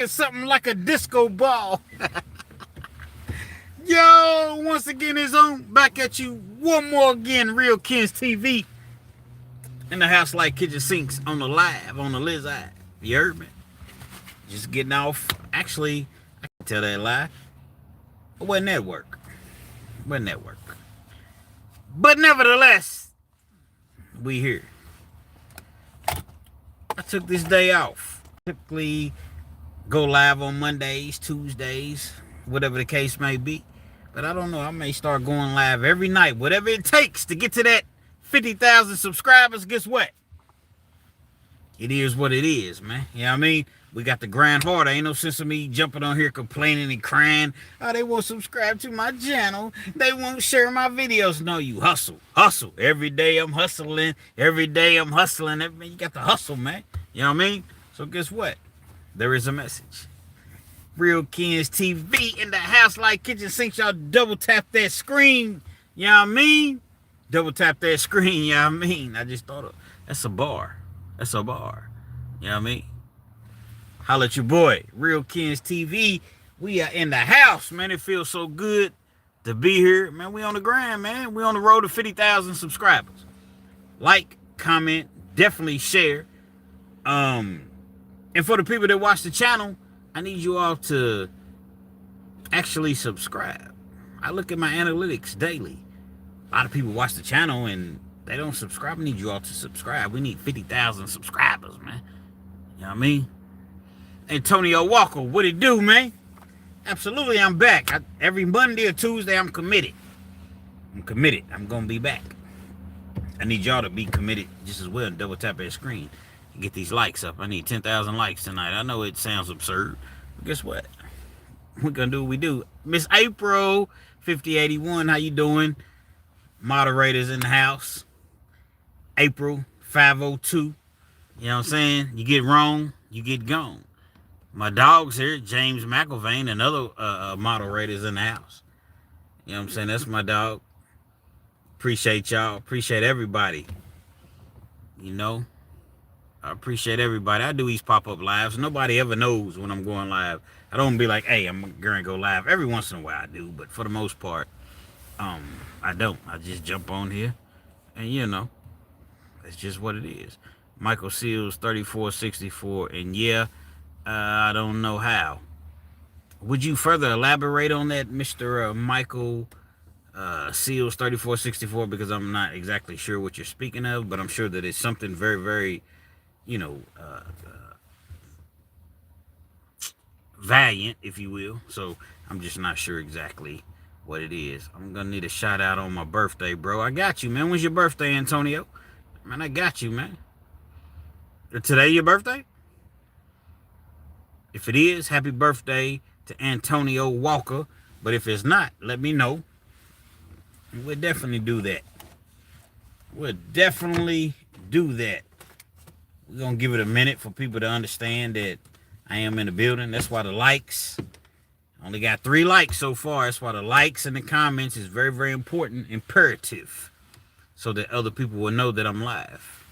It's something like a disco ball. Yo, once again, it's on. Back at you one more again, Real Kens TV. In the house like kitchen sinks on the live, on the Liz Eye. You heard me? Just getting off. Actually, I can tell that lie. It wasn't that work. Wasn't that work. But nevertheless, we here. I took this day off. Typically go live on Mondays, Tuesdays, whatever the case may be. But I don't know. I may start going live every night. Whatever it takes to get to that 50,000 subscribers. Guess what? It is what it is, man. You know what I mean? We got the grind hard. Ain't no sense of me jumping on here complaining and crying. Oh, they won't subscribe to my channel. They won't share my videos. No, you hustle. Hustle. Every day I'm hustling. Every day I'm hustling. You got to hustle, man. You know what I mean? So guess what? There is a message. Real Kens TV in the house like kitchen sinks. Y'all double tap that screen. You know what I mean? Double tap that screen. You know what I mean? I just thought that's a bar. That's a bar. You know what I mean? Holla at your boy, Real Kens TV. We are in the house, man. It feels so good to be here. Man, we on the grind, man. We on the road to 50,000 subscribers. Like, comment, definitely share. And for the people that watch the channel, I need you all to actually subscribe. I look at my analytics daily. A lot of people watch the channel and they don't subscribe. I need you all to subscribe. We need 50,000 subscribers, man. You know what I mean? Antonio Walker, what it do, man? Absolutely, I'm back. Every Monday or Tuesday, I'm committed. I'm committed. I'm going to be back. I need y'all to be committed just as well and double tap that screen and get these likes up. I need 10,000 likes tonight. I know it sounds absurd, but guess what? We're going to do what we do. Miss April 5081, how you doing? Moderators in the house. April 502. You know what I'm saying? You get wrong, you get gone. My dog's here, James McIlvain, another moderator's in the house. You know what I'm saying? That's my dog. Appreciate y'all. Appreciate everybody. You know? I appreciate everybody. I do these pop-up lives. Nobody ever knows when I'm going live. I don't be like, hey, I'm going to go live. Every once in a while I do, but for the most part, I don't. I just jump on here, and you know, it's just what it is. Michael Seals 3464, and yeah, I don't know how. Would you further elaborate on that, Mr. Michael Seals 3464? Because I'm not exactly sure what you're speaking of, but I'm sure that it's something very, very, you know, valiant, if you will. So I'm just not sure exactly what it is. I'm gonna need a shout out on my birthday, bro. I got you, man. When's your birthday, Antonio? Man, I got you, man. Today your birthday? If it is, happy birthday to Antonio Walker. But if it's not, let me know. We'll definitely do that. We'll definitely do that. We're going to give it a minute for people to understand that I am in the building. That's why the likes. I only got 3 likes so far. That's why the likes and the comments is very, very important, imperative. So that other people will know that I'm live.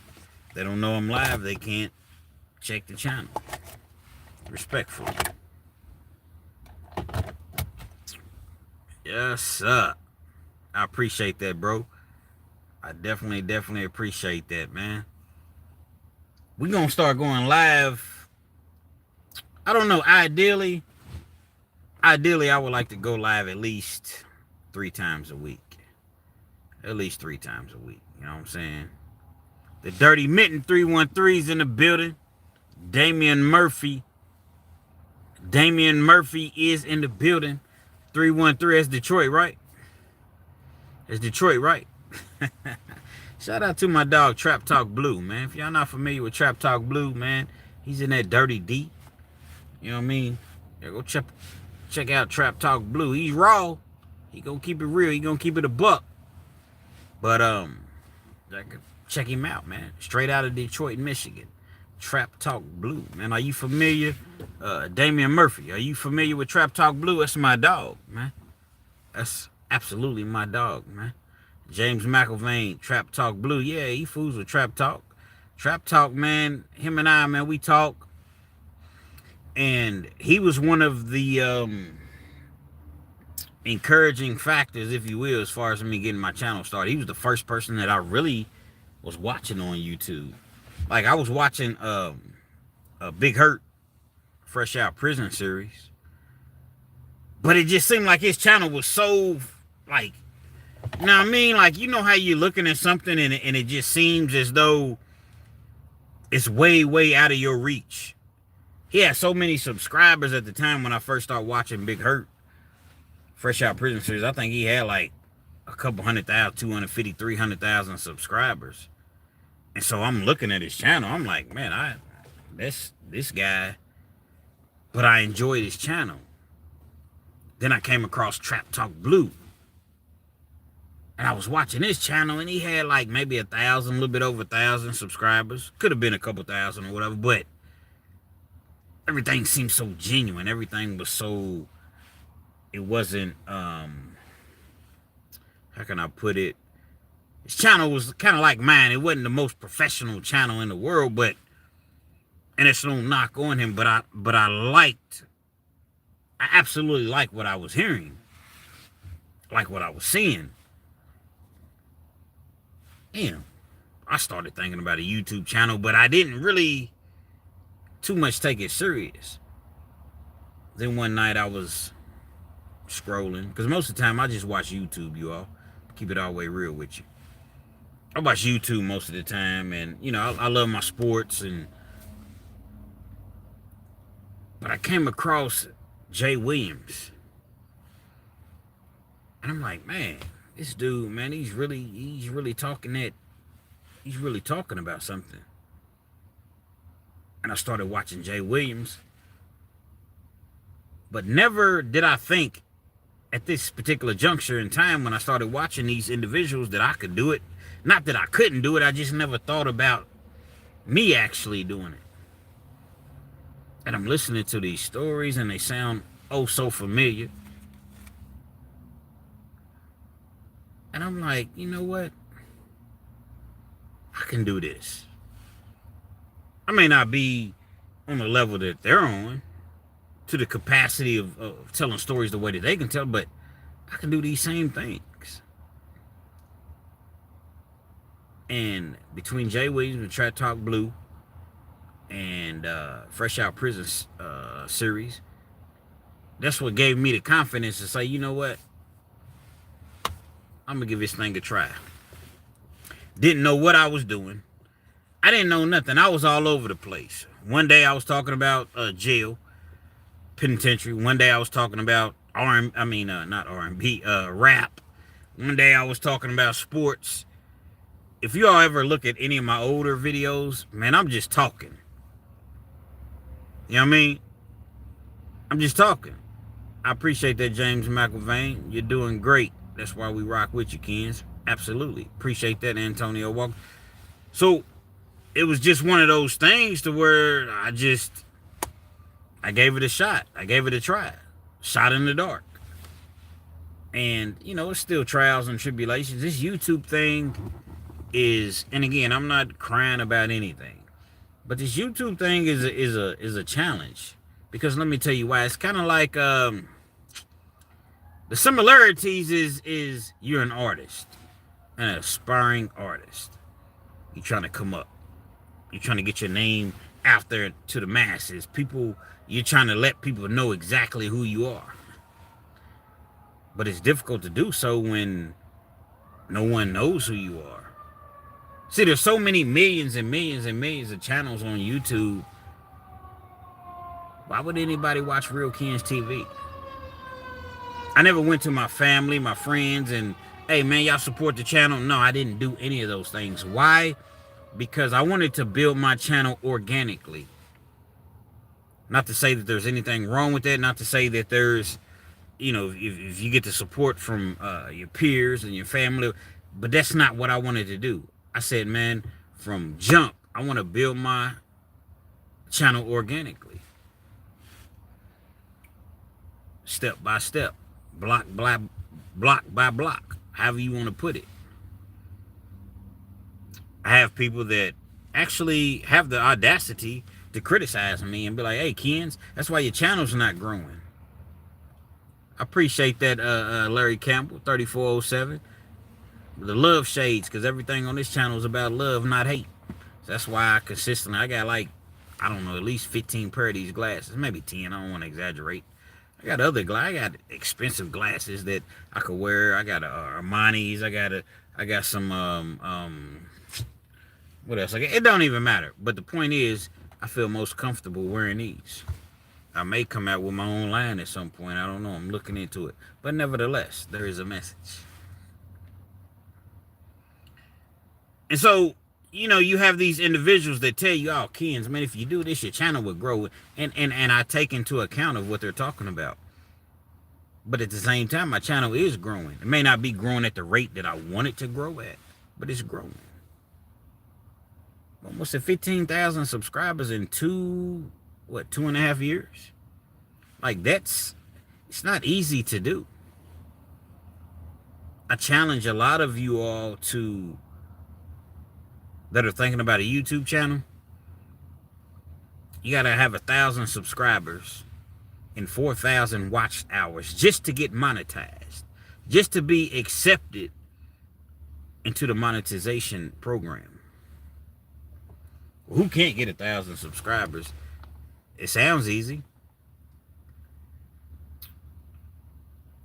If they don't know I'm live, they can't check the channel. Respectfully. Yes, sir. I appreciate that, bro. I definitely appreciate that, man. We're going to start going live. I don't know. Ideally, I would like to go live at least 3 times a week. At least 3 times a week. You know what I'm saying? The Dirty Mitten 313's in the building. Damian Murphy is in the building. 313, that's Detroit, right? It's Detroit, right? Shout out to my dog, Trap Talk Blue, man. If y'all not familiar with Trap Talk Blue, man, he's in that Dirty D. You know what I mean? Yeah, go check out Trap Talk Blue. He's raw. He gonna keep it real. He gonna keep it a buck. But check him out, man. Straight out of Detroit, Michigan. Trap Talk Blue, man. Are you familiar? Damian Murphy, are you familiar with Trap Talk Blue? That's my dog, man. That's absolutely my dog, man. James McIlvain, Trap Talk Blue. Yeah, he fools with Trap Talk. Trap Talk, man. Him and I, man, we talk. And he was one of the encouraging factors, if you will, as far as me getting my channel started. He was the first person that I really was watching on YouTube. Like, I was watching a Big Hurt Fresh Out Prison series, but it just seemed like his channel was so, like, you know what I mean? Like, you know how you're looking at something and it just seems as though it's way, way out of your reach. He had so many subscribers at the time when I first started watching Big Hurt Fresh Out Prison series. I think he had like a couple 100,000, 250, 300,000 subscribers. And so I'm looking at his channel. I'm like, man, that's this guy. But I enjoyed his channel. Then I came across Trap Talk Blue. And I was watching his channel, and he had like maybe 1,000, a little bit over 1,000 subscribers. Could have been a couple thousand or whatever, but everything seemed so genuine. Everything was so, it wasn't, how can I put it? His channel was kind of like mine. It wasn't the most professional channel in the world, but, and it's no knock on him, but I absolutely liked what I was hearing, like what I was seeing. Damn, I started thinking about a YouTube channel, but I didn't really too much take it serious. Then one night I was scrolling, because most of the time I just watch YouTube, you all. Keep it all the way real with you. I watch YouTube most of the time, and, you know, I love my sports, but I came across Jay Williams. And I'm like, man, this dude, man, he's really talking about something. And I started watching Jay Williams. But never did I think at this particular juncture in time when I started watching these individuals that I could do it. Not that I couldn't do it, I just never thought about me actually doing it. And I'm listening to these stories and they sound oh so familiar. And I'm like, you know what? I can do this. I may not be on the level that they're on, to the capacity of telling stories the way that they can tell, but I can do these same things. And between Jay Williams and Trap Talk Blue and Fresh Out Prison series, that's what gave me the confidence to say, you know what? I'm going to give this thing a try. Didn't know what I was doing. I didn't know nothing. I was all over the place. One day I was talking about jail, penitentiary. One day I was talking about rap. One day I was talking about sports. If you all ever look at any of my older videos, man, I'm just talking. You know what I mean? I'm just talking. I appreciate that, James McIlvain. You're doing great. That's why we rock with you, Kens. Absolutely. Appreciate that, Antonio Walker. So it was just one of those things to where I gave it a shot. I gave it a try. Shot in the dark. And, you know, it's still trials and tribulations. This YouTube thing is, and again, I'm not crying about anything, but this YouTube thing is a challenge. Because let me tell you why. It's kind of like the similarities is you're an artist, an aspiring artist. You're trying to come up. You're trying to get your name out there to the masses. You're trying to let people know exactly who you are. But it's difficult to do so when no one knows who you are. See, there's so many millions and millions and millions of channels on YouTube. Why would anybody watch RealkenzTV? I never went to my family, my friends, and, hey, man, y'all support the channel. No, I didn't do any of those things. Why? Because I wanted to build my channel organically. Not to say that there's anything wrong with that. Not to say that there's, you know, if you get the support from your peers and your family. But that's not what I wanted to do. I said, man, from jump, I want to build my channel organically. Step by step. Block by block. However you want to put it. I have people that actually have the audacity to to criticize me and be like, hey, Kens, that's why your channel's not growing. I appreciate that, Larry Campbell, 3407. The love shades, because everything on this channel is about love, not hate. So that's why I got like, I don't know, at least 15 pair of these glasses. Maybe 10, I don't want to exaggerate. I got I got expensive glasses that I could wear. I got Armani's. I got some, what else? It don't even matter. But the point is, I feel most comfortable wearing these. I may come out with my own line at some point. I don't know. I'm looking into it. But nevertheless, there is a message. And so, you know, you have these individuals that tell you, oh, Kens, man, if you do this, your channel will grow. And I take into account of what they're talking about. But at the same time, my channel is growing. It may not be growing at the rate that I want it to grow at, but it's growing. Almost at 15,000 subscribers in 2.5 years? Like, it's not easy to do. I challenge a lot of you all that are thinking about a YouTube channel. You gotta have 1,000 subscribers and 4,000 watch hours just to get monetized, just to be accepted into the monetization program. Who can't get 1,000 subscribers? It sounds easy.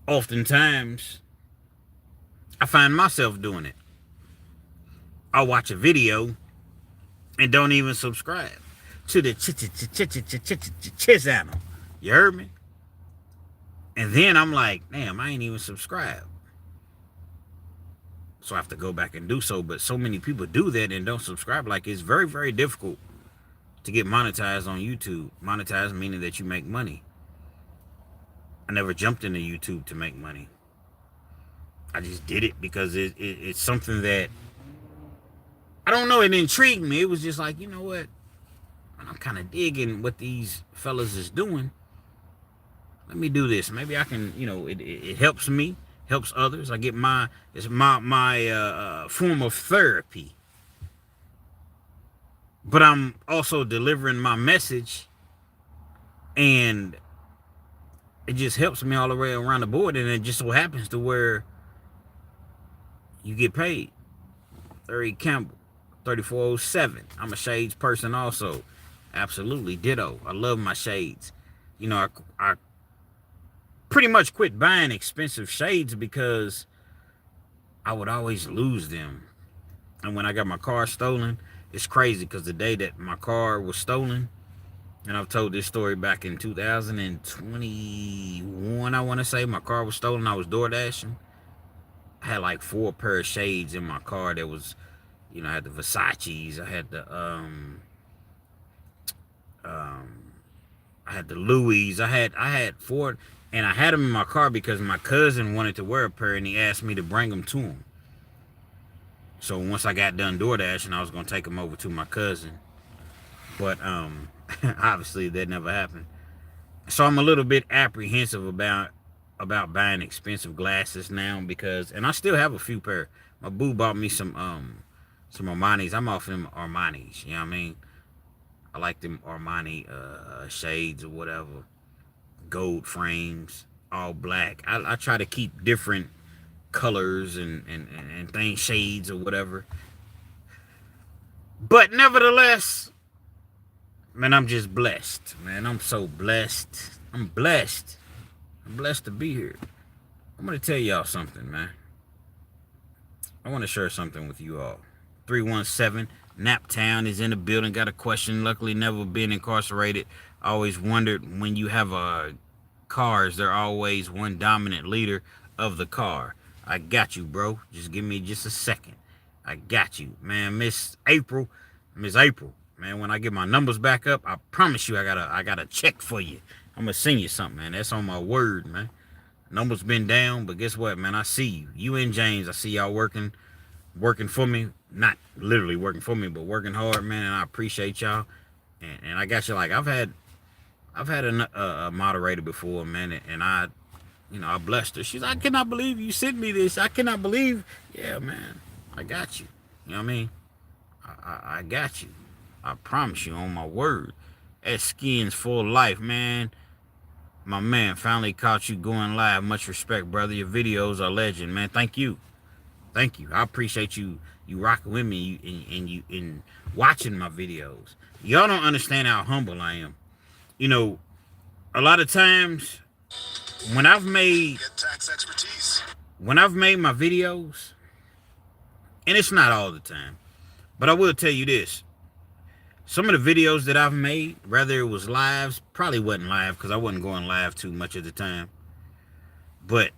Oftentimes, I find myself doing it. I'll watch a video and don't even subscribe to the channel. You heard me? And then I'm like, damn, I ain't even subscribed. So I have to go back and do so. But so many people do that and don't subscribe. Like, it's very, very difficult to get monetized on YouTube. Monetized meaning that you make money. I never jumped into YouTube to make money. I just did it because it's something that, I don't know, it intrigued me. It was just like, you know what? I'm kind of digging what these fellas is doing. Let me do this. Maybe I can, you know, it helps me, helps others. I get it's my form of therapy. But I'm also delivering my message, and it just helps me all the way around the board. And it just so happens to where you get paid. Larry Campbell, 3407. I'm a shades person also. Absolutely, ditto. I love my shades. You know, I pretty much quit buying expensive shades because I would always lose them. And when I got my car stolen, it's crazy because the day that my car was stolen, and I've told this story back in 2021, I want to say, my car was stolen. I was door dashing. I had like 4 pair of shades in my car that was, you know, I had the Versace's, I had the Louis, I had 4, and I had them in my car because my cousin wanted to wear a pair and he asked me to bring them to him. So once I got done door dashing, I was gonna take them over to my cousin, but obviously that never happened. So I'm a little bit apprehensive about buying expensive glasses now because, and I still have a few pair. My boo bought me some Armani's. I'm off them Armani's, you know what I mean? I like them Armani shades or whatever. Gold frames, all black. I try to keep different colors and things, shades or whatever. But nevertheless, man, I'm just blessed, man. I'm so blessed. I'm blessed. I'm blessed to be here. I'm going to tell y'all something, man. I want to share something with you all. 317 Naptown is in the building. Got a question. Luckily, never been incarcerated. I always wondered, when you have cars, there always one dominant leader of the car. I got you, bro. Just give me just a second. I got you, man. Miss April, man. When I get my numbers back up, I promise you, I got a check for you. I'm gonna send you something, man. That's on my word, man. Numbers been down, but guess what, man? I see you. You and James, I see y'all working for me. Not literally working for me, but working hard, man. And I appreciate y'all. And I got you. Like, I've had a moderator before, man, and I blessed her. She's like, I cannot believe you sent me this. I cannot believe. Yeah, man, I got you. You know what I mean? I got you. I promise you on my word. at Skins for Life, man. My man, finally caught you going live. Much respect, brother. Your videos are legend, man. Thank you. Thank you. I appreciate you rocking with me and you in watching my videos. Y'all don't understand how humble I am. You know, a lot of times when I've made my videos, and it's not all the time, but I will tell you this. Some of the videos that I've made, whether it was lives, probably wasn't live because I wasn't going live too much of the time. But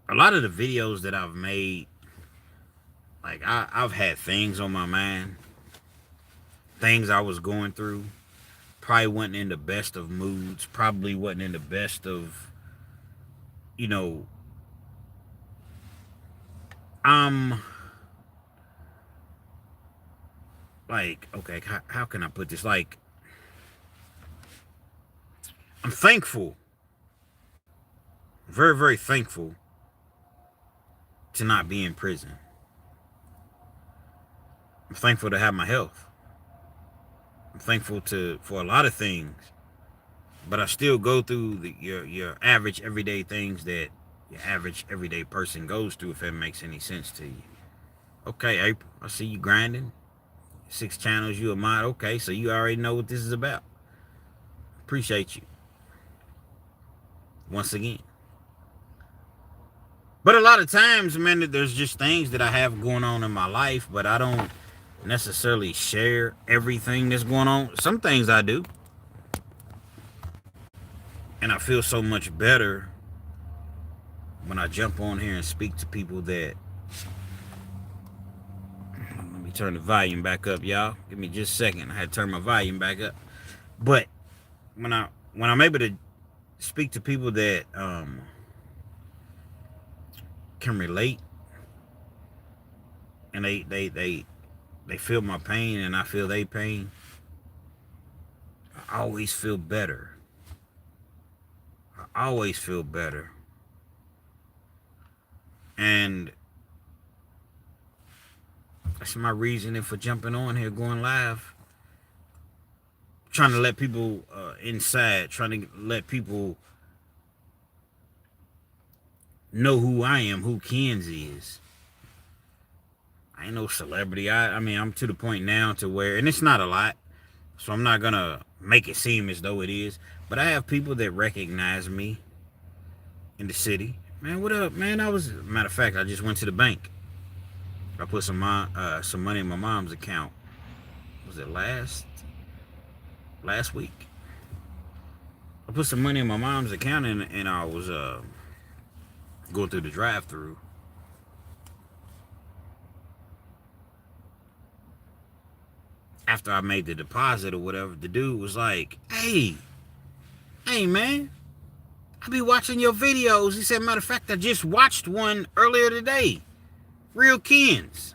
a lot of the videos that I've made, like I've had things on my mind, things I was going through. Probably wasn't in the best of moods. Probably wasn't in the best of, you know, like, okay, how can I put this? Like, I'm thankful, very, very thankful to not be in prison. I'm thankful to have my health. I'm thankful for a lot of things, but I still go through your average everyday things that your average everyday person goes through, if that makes any sense to you. Okay, April, I see you grinding. 6 channels, you a mod. Okay, so you already know what this is about. Appreciate you. Once again. But a lot of times, man, there's just things that I have going on in my life, but I don't necessarily share everything that's going on. Some things I do. And I feel so much better when I jump on here and speak to people that... Let me turn the volume back up, y'all. Give me just a second. I had to turn my volume back up. But when I'm able to speak to people that can relate, and they feel my pain and I feel their pain, I always feel better. I always feel better. And that's my reasoning for jumping on here, going live. Trying to let people inside, trying to let people know who I am, who Kenz is. I ain't no celebrity. I mean, I'm to the point now to where, and it's not a lot, so I'm not gonna make it seem as though it is, but I have people that recognize me in the city. Man, what up, man? Matter of fact, I just went to the bank. I put some money in my mom's account. Was it last week? I put some money in my mom's account, and I was going through the drive-through. After I made the deposit or whatever, the dude was like, hey man, I be watching your videos. He said, matter of fact, I just watched one earlier today. RealkenzTV859.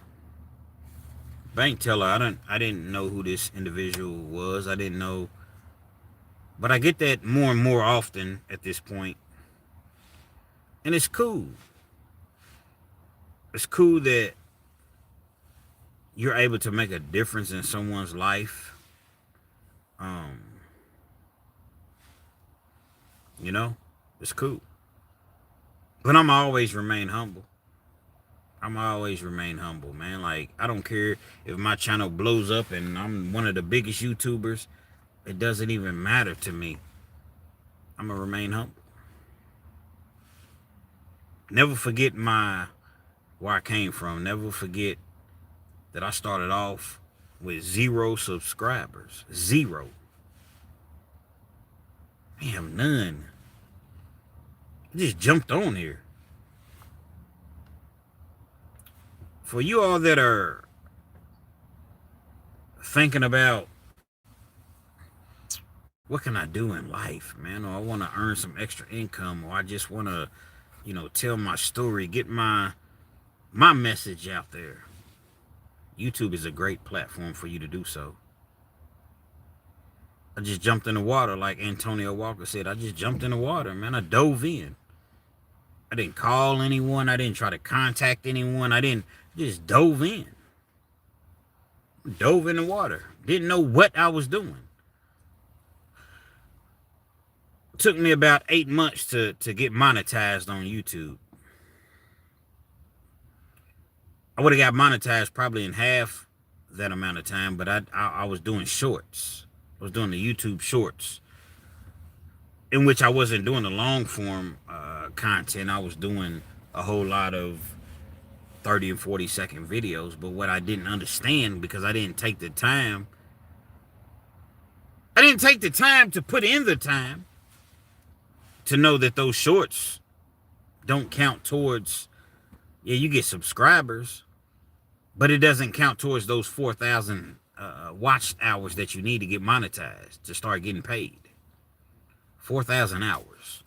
Bank teller, I didn't know who this individual was. I didn't know. But I get that more and more often at this point. And it's cool. It's cool that you're able to make a difference in someone's life. You know, it's cool. But I'm always remain humble. I'm always remain humble, man. Like, I don't care if my channel blows up and I'm one of the biggest YouTubers. It doesn't even matter to me. I'm gonna remain humble. Never forget where I came from. Never forget that I started off with 0 subscribers. 0. I have none. I just jumped on here. For you all that are thinking about, what can I do in life, man? Or I want to earn some extra income, or I just want to, tell my story, get my message out there. YouTube is a great platform for you to do so. I just jumped in the water, like Antonio Walker said. I just jumped in the water, man. I dove in. I didn't call anyone. I didn't try to contact anyone. I just dove in. Dove in the water. Didn't know what I was doing. took me about 8 months to get monetized on YouTube. I would have got monetized probably in half that amount of time, but I was doing shorts. I was doing the YouTube shorts, in which I wasn't doing the long form content. I was doing a whole lot of 30 and 40-second videos. But what I didn't understand, because I didn't take the time to put in the time to know that those shorts don't count towards, yeah, you get subscribers, but it doesn't count towards those 4,000 watch hours that you need to get monetized, to start getting paid. 4,000 hours.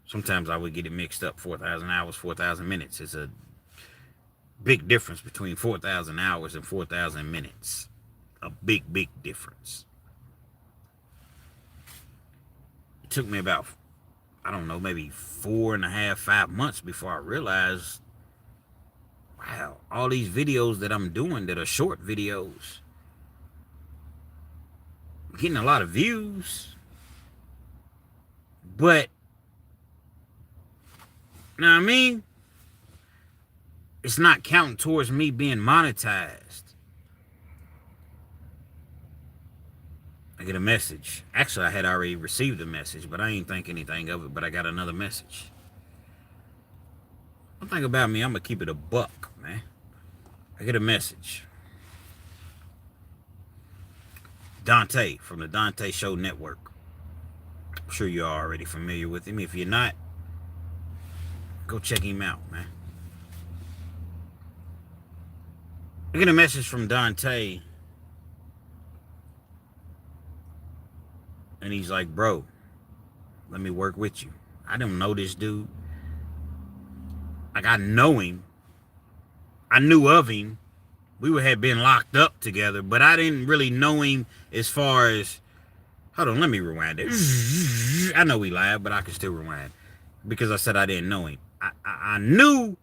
Sometimes I would get it mixed up. 4,000 hours, 4,000 minutes. It's a big difference between 4,000 hours and 4,000 minutes. A big, big difference. It took me about, I don't know, maybe 4.5, 5 months before I realized, wow, all these videos that I'm doing that are short videos, I'm getting a lot of views, but, you know what I mean? It's not counting towards me being monetized. I get a message. Actually, I had already received a message, but I ain't think anything of it, but I got another message. One thing about me, I'm going to keep it a buck, man. I get a message. Dante from the Dante Show Network. I'm sure you're already familiar with him. If you're not, go check him out, man. I get a message from Dante, and he's like, bro, let me work with you. I don't know this dude. Like, I know him. I knew of him. We had been locked up together, but I didn't really know him as far as, hold on, let me rewind it. I know we live, but I can still rewind, because I said I didn't know him. I knew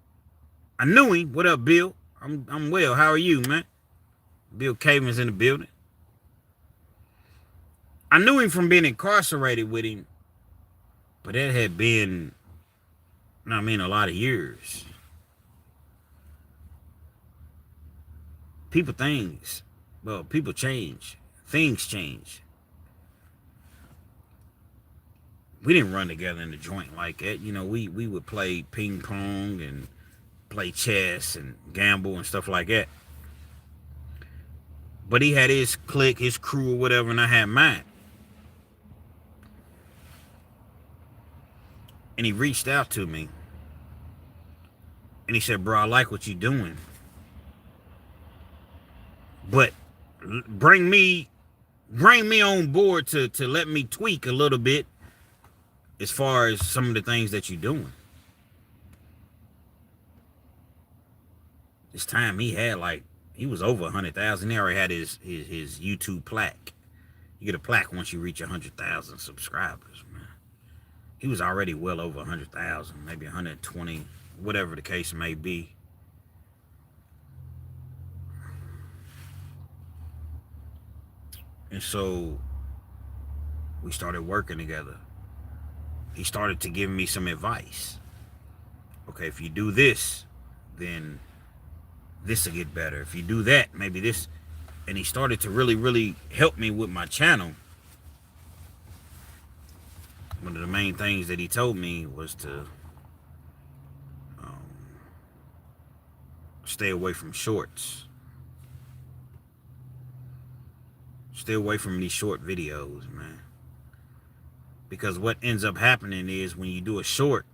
him. What up, Bill? I'm well. How are you, man? Bill Caven's in the building. I knew him from being incarcerated with him, but that had been, you know what I mean, a lot of years. People change. Things change. We didn't run together in the joint like that. You know, we would play ping pong and play chess and gamble and stuff like that. But he had his clique, his crew or whatever, and I had mine. And he reached out to me. And he said, bro, I like what you're doing, but bring me on board to let me tweak a little bit as far as some of the things that you're doing. This time he was over 100,000. He already had his YouTube plaque. You get a plaque once you reach 100,000 subscribers, man. He was already well over 100,000, maybe 120, whatever the case may be. And so we started working together. He started to give me some advice. Okay, if you do this, then this will get better. If you do that, maybe this. And he started to really, really help me with my channel. One of the main things that he told me was to stay away from shorts. Stay away from these short videos, man. Because what ends up happening is when you do a short,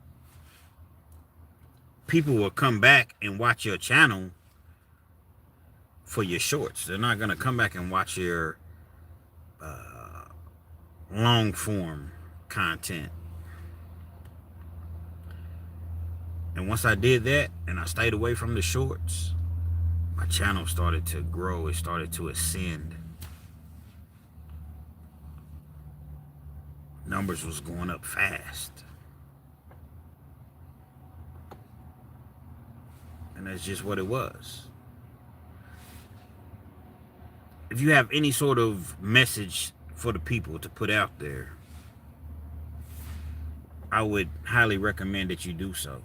people will come back and watch your channel for your shorts. They're not going to come back and watch your long form content. And once I did that and I stayed away from the shorts, my channel started to grow. It started to ascend. Numbers was going up fast. And that's just what it was. If you have any sort of message for the people to put out there, I would highly recommend that you do so,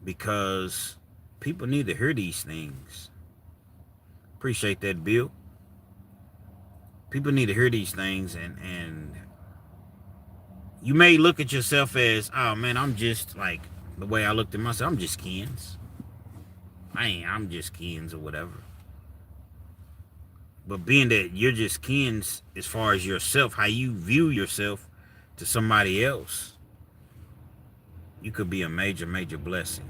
because people need to hear these things. Appreciate that, Bill. People need to hear these things, and you may look at yourself as, oh man, I'm just like the way I looked at myself. I'm just Kens. I'm just Kens or whatever. But being that you're just Kens as far as yourself, how you view yourself to somebody else, you could be a major, major blessing.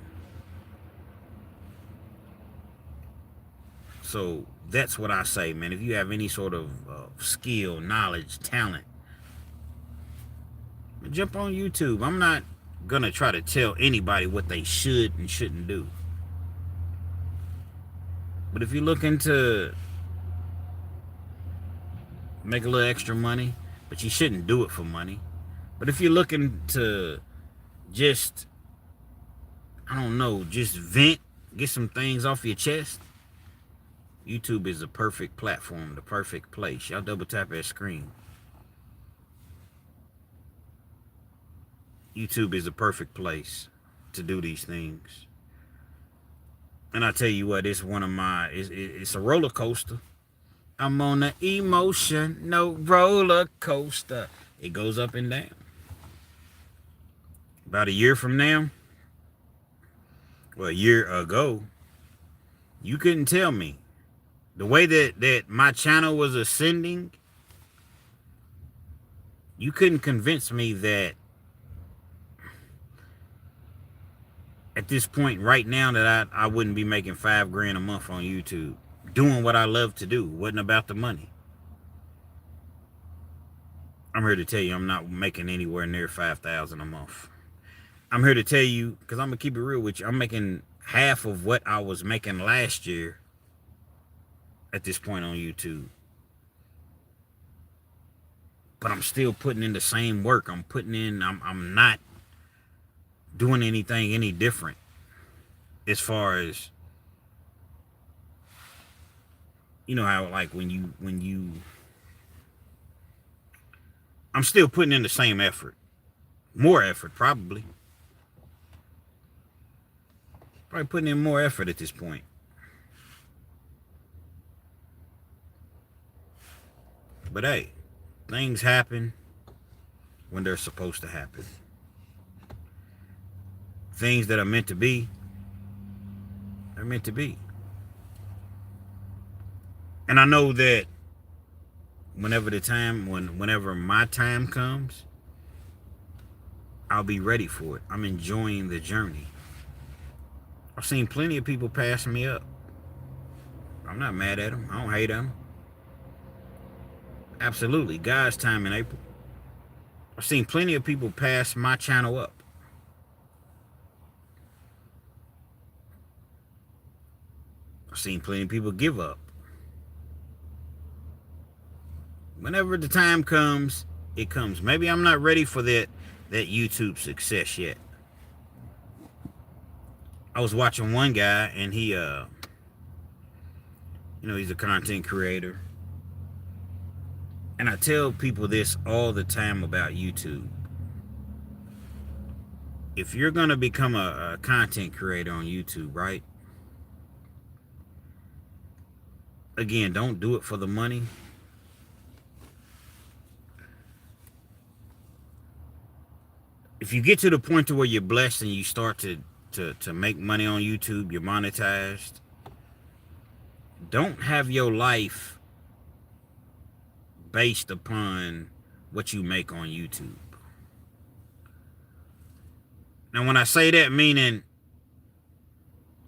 So that's what I say, man. If you have any sort of skill, knowledge, talent, jump on YouTube. I'm not gonna try to tell anybody what they should and shouldn't do. But if you're looking to make a little extra money, but you shouldn't do it for money. But if you're looking to just, I don't know, just vent, get some things off your chest, YouTube is the perfect platform, the perfect place. Y'all double tap that screen. YouTube is the perfect place to do these things. And I tell you what, it's one of my, it's a roller coaster. I'm on an emotion, no roller coaster. It goes up and down. About a year from now, well, a year ago, you couldn't tell me. The way that my channel was ascending, you couldn't convince me that at this point right now that I wouldn't be making $5 grand a month on YouTube, doing what I love to do. It wasn't about the money. I'm here to tell you I'm not making anywhere near $5,000 a month. I'm here to tell you, because I'm going to keep it real with you, I'm making half of what I was making last year at this point on YouTube. But I'm still putting in the same work. I'm not doing anything any different as far as, you know how like when you I'm still putting in the same effort. More effort, probably putting in more effort at this point. But hey, things happen when they're supposed to happen. Things that are meant to be, they're meant to be. And I know that whenever my time comes, I'll be ready for it. I'm enjoying the journey. I've seen plenty of people pass me up. I'm not mad at them. I don't hate them. Absolutely. God's time in April. I've seen plenty of people pass my channel up. I've seen plenty of people give up. Whenever the time comes, it comes. Maybe I'm not ready for that YouTube success yet. I was watching one guy, and he, he's a content creator. And I tell people this all the time about YouTube. If you're going to become a content creator on YouTube, right? Again, don't do it for the money. If you get to the point to where you're blessed and you start to make money on YouTube, you're monetized, don't have your life based upon what you make on YouTube. Now, when I say that, meaning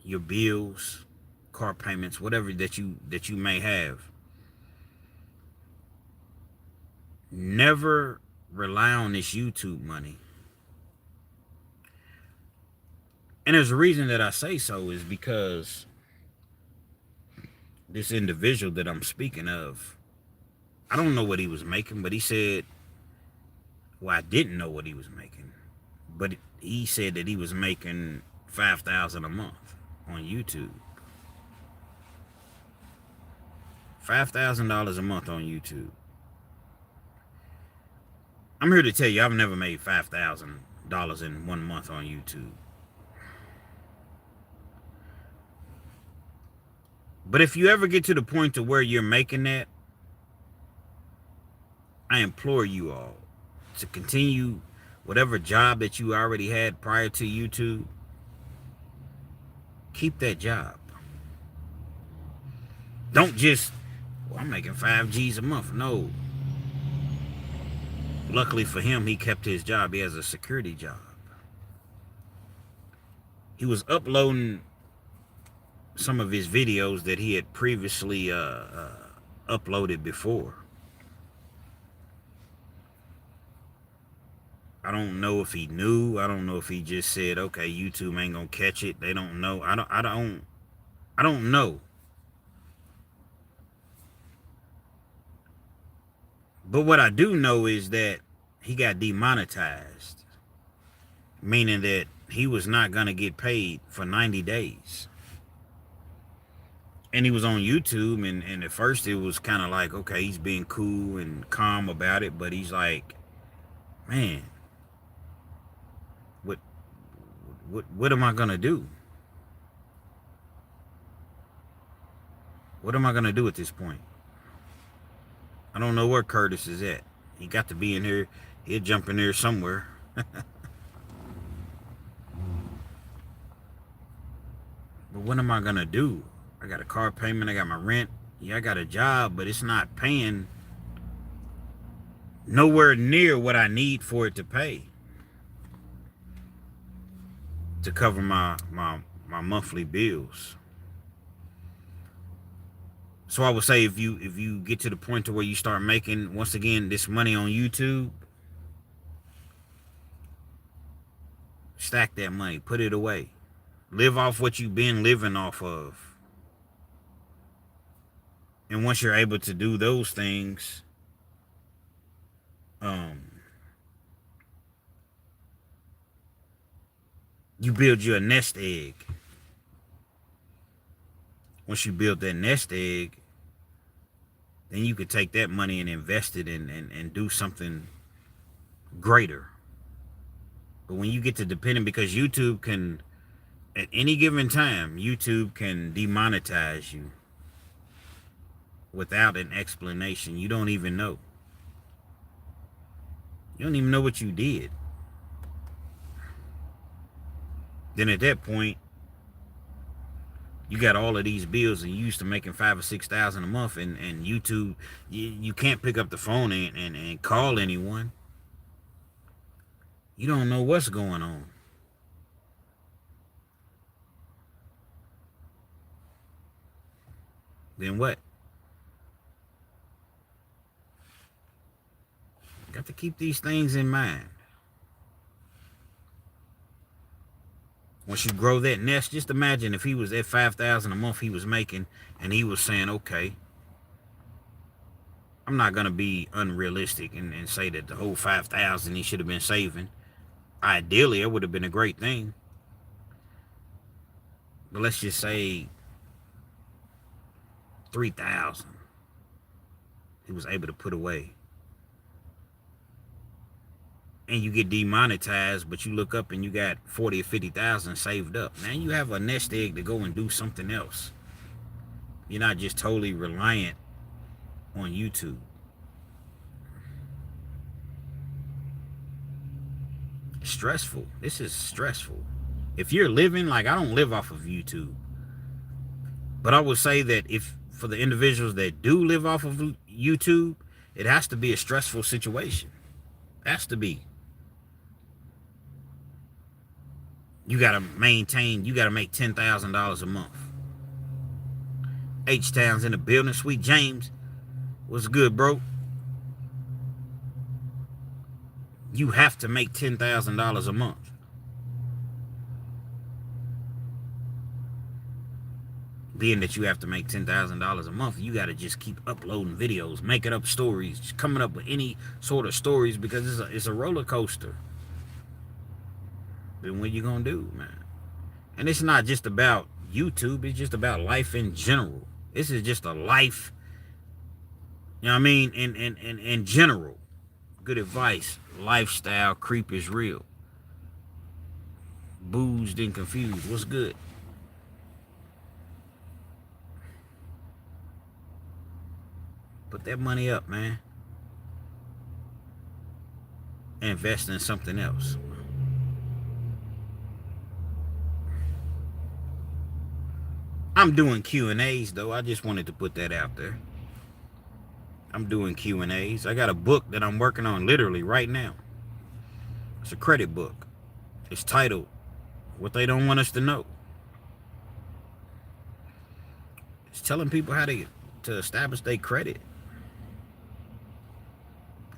your bills, car payments, whatever that you may have, never rely on this YouTube money. And there's a reason that I say so, is because this individual that I'm speaking of, I don't know what he was making, but he said, well, I didn't know what he was making, but he said that he was making $5,000 a month on YouTube. $5,000 a month on YouTube. I'm here to tell you, I've never made $5,000 in 1 month on YouTube. But if you ever get to the point to where you're making that, I implore you all to continue whatever job that you already had prior to YouTube. Keep that job. Don't just, well, I'm making 5 G's a month. No. Luckily for him, he kept his job. He has a security job. He was uploading some of his videos that he had previously uploaded before. I don't know if he knew. I don't know if he just said, okay, YouTube ain't gonna catch it. They don't know. I don't know. But what I do know is that he got demonetized, meaning that he was not gonna get paid for 90 days. And he was on YouTube, and at first it was kind of like, okay, he's being cool and calm about it, but he's like, man, what am I gonna do? What am I gonna do at this point? I don't know where Curtis is at. He got to be in here. He'll jump in there somewhere. But what am I gonna do? I got a car payment, I got my rent. Yeah, I got a job, but it's not paying nowhere near what I need for it to pay to cover my monthly bills. So I would say if you get to the point to where you start making, once again, this money on YouTube, stack that money, put it away. Live off what you've been living off of. And once you're able to do those things, you build you a nest egg. Once you build that nest egg, then you could take that money and invest it and do something greater. But when you get to depending, because YouTube can, at any given time, YouTube can demonetize you without an explanation. You don't even know. You don't even know what you did. Then at that point, you got all of these bills and you used to making $5,000 or $6,000 a month, and YouTube, you can't pick up the phone and call anyone. You don't know what's going on. Then what? Got to keep these things in mind. Once you grow that nest, just imagine if he was at $5,000 a month he was making, and he was saying, okay, I'm not going to be unrealistic and say that the whole $5,000 he should have been saving. Ideally, it would have been a great thing. But let's just say $3,000 he was able to put away. And you get demonetized, but you look up and you got 40 or 50,000 saved up. Now you have a nest egg to go and do something else. You're not just totally reliant on YouTube. Stressful. This is stressful. If you're living, like, I don't live off of YouTube, but I would say that if for the individuals that do live off of YouTube, it has to be a stressful situation. It has to be. You got to maintain, you got to make $10,000 a month. H-Town's in the building. Sweet James, what's good, bro? You have to make $10,000 a month. Being that you have to make $10,000 a month, you got to just keep uploading videos, making up stories, just coming up with any sort of stories, because it's a roller coaster. Then what you gonna do, man? And it's not just about YouTube, it's just about life in general. This is just a life, you know what I mean, in general. Good advice. Lifestyle creep is real. Boozed and confused. What's good? Put that money up, man. Invest in something else. I'm doing Q&As though. I just wanted to put that out there. I'm doing Q&As. I got a book that I'm working on literally right now. It's a credit book. It's titled What They Don't Want Us to Know. It's telling people how to establish their credit.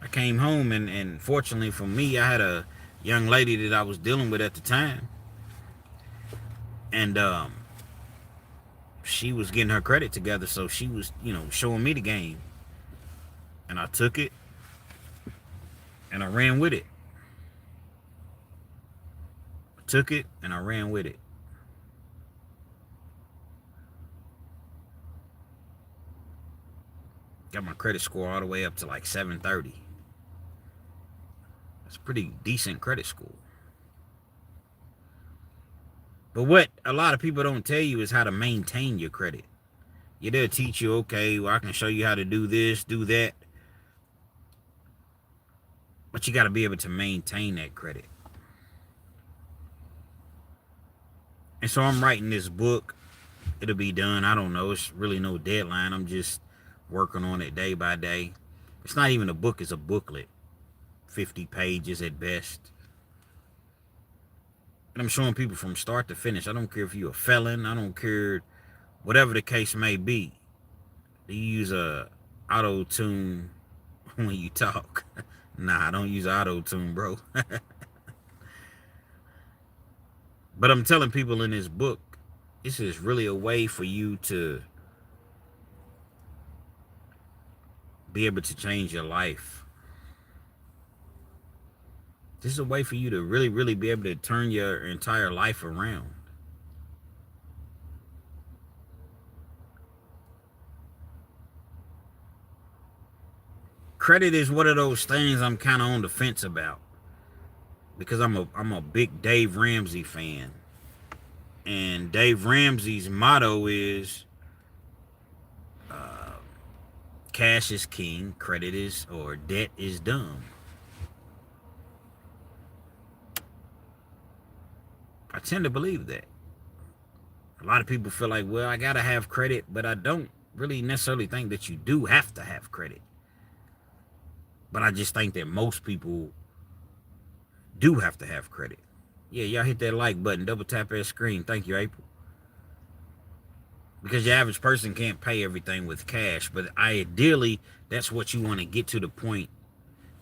I came home and fortunately for me, I had a young lady that I was dealing with at the time. And she was getting her credit together, so she was, showing me the game. And I took it and I ran with it. I took it and I ran with it. Got my credit score all the way up to like 730. That's a pretty decent credit score. But what a lot of people don't tell you is how to maintain your credit. Yeah, they'll teach you, okay, well, I can show you how to do this, do that. But you got to be able to maintain that credit. And so I'm writing this book. It'll be done. I don't know. It's really no deadline. I'm just working on it day by day. It's not even a book. It's a booklet. 50 pages at best. And I'm showing people from start to finish. I don't care if you're a felon. I don't care whatever the case may be. Do you use a auto-tune when you talk? Nah, I don't use auto-tune, bro. But I'm telling people in this book, this is really a way for you to be able to change your life. This is a way for you to really, really be able to turn your entire life around. Credit is one of those things I'm kind of on the fence about, because I'm a big Dave Ramsey fan. And Dave Ramsey's motto is cash is king, credit is, or debt is dumb. I tend to believe that. A lot of people feel like, well, I gotta have credit, but I don't really necessarily think that you do have to have credit. But I just think that most people do have to have credit. Yeah, y'all hit that like button, double tap that screen. Thank you, April. Because your average person can't pay everything with cash, but ideally, that's what you want to get to the point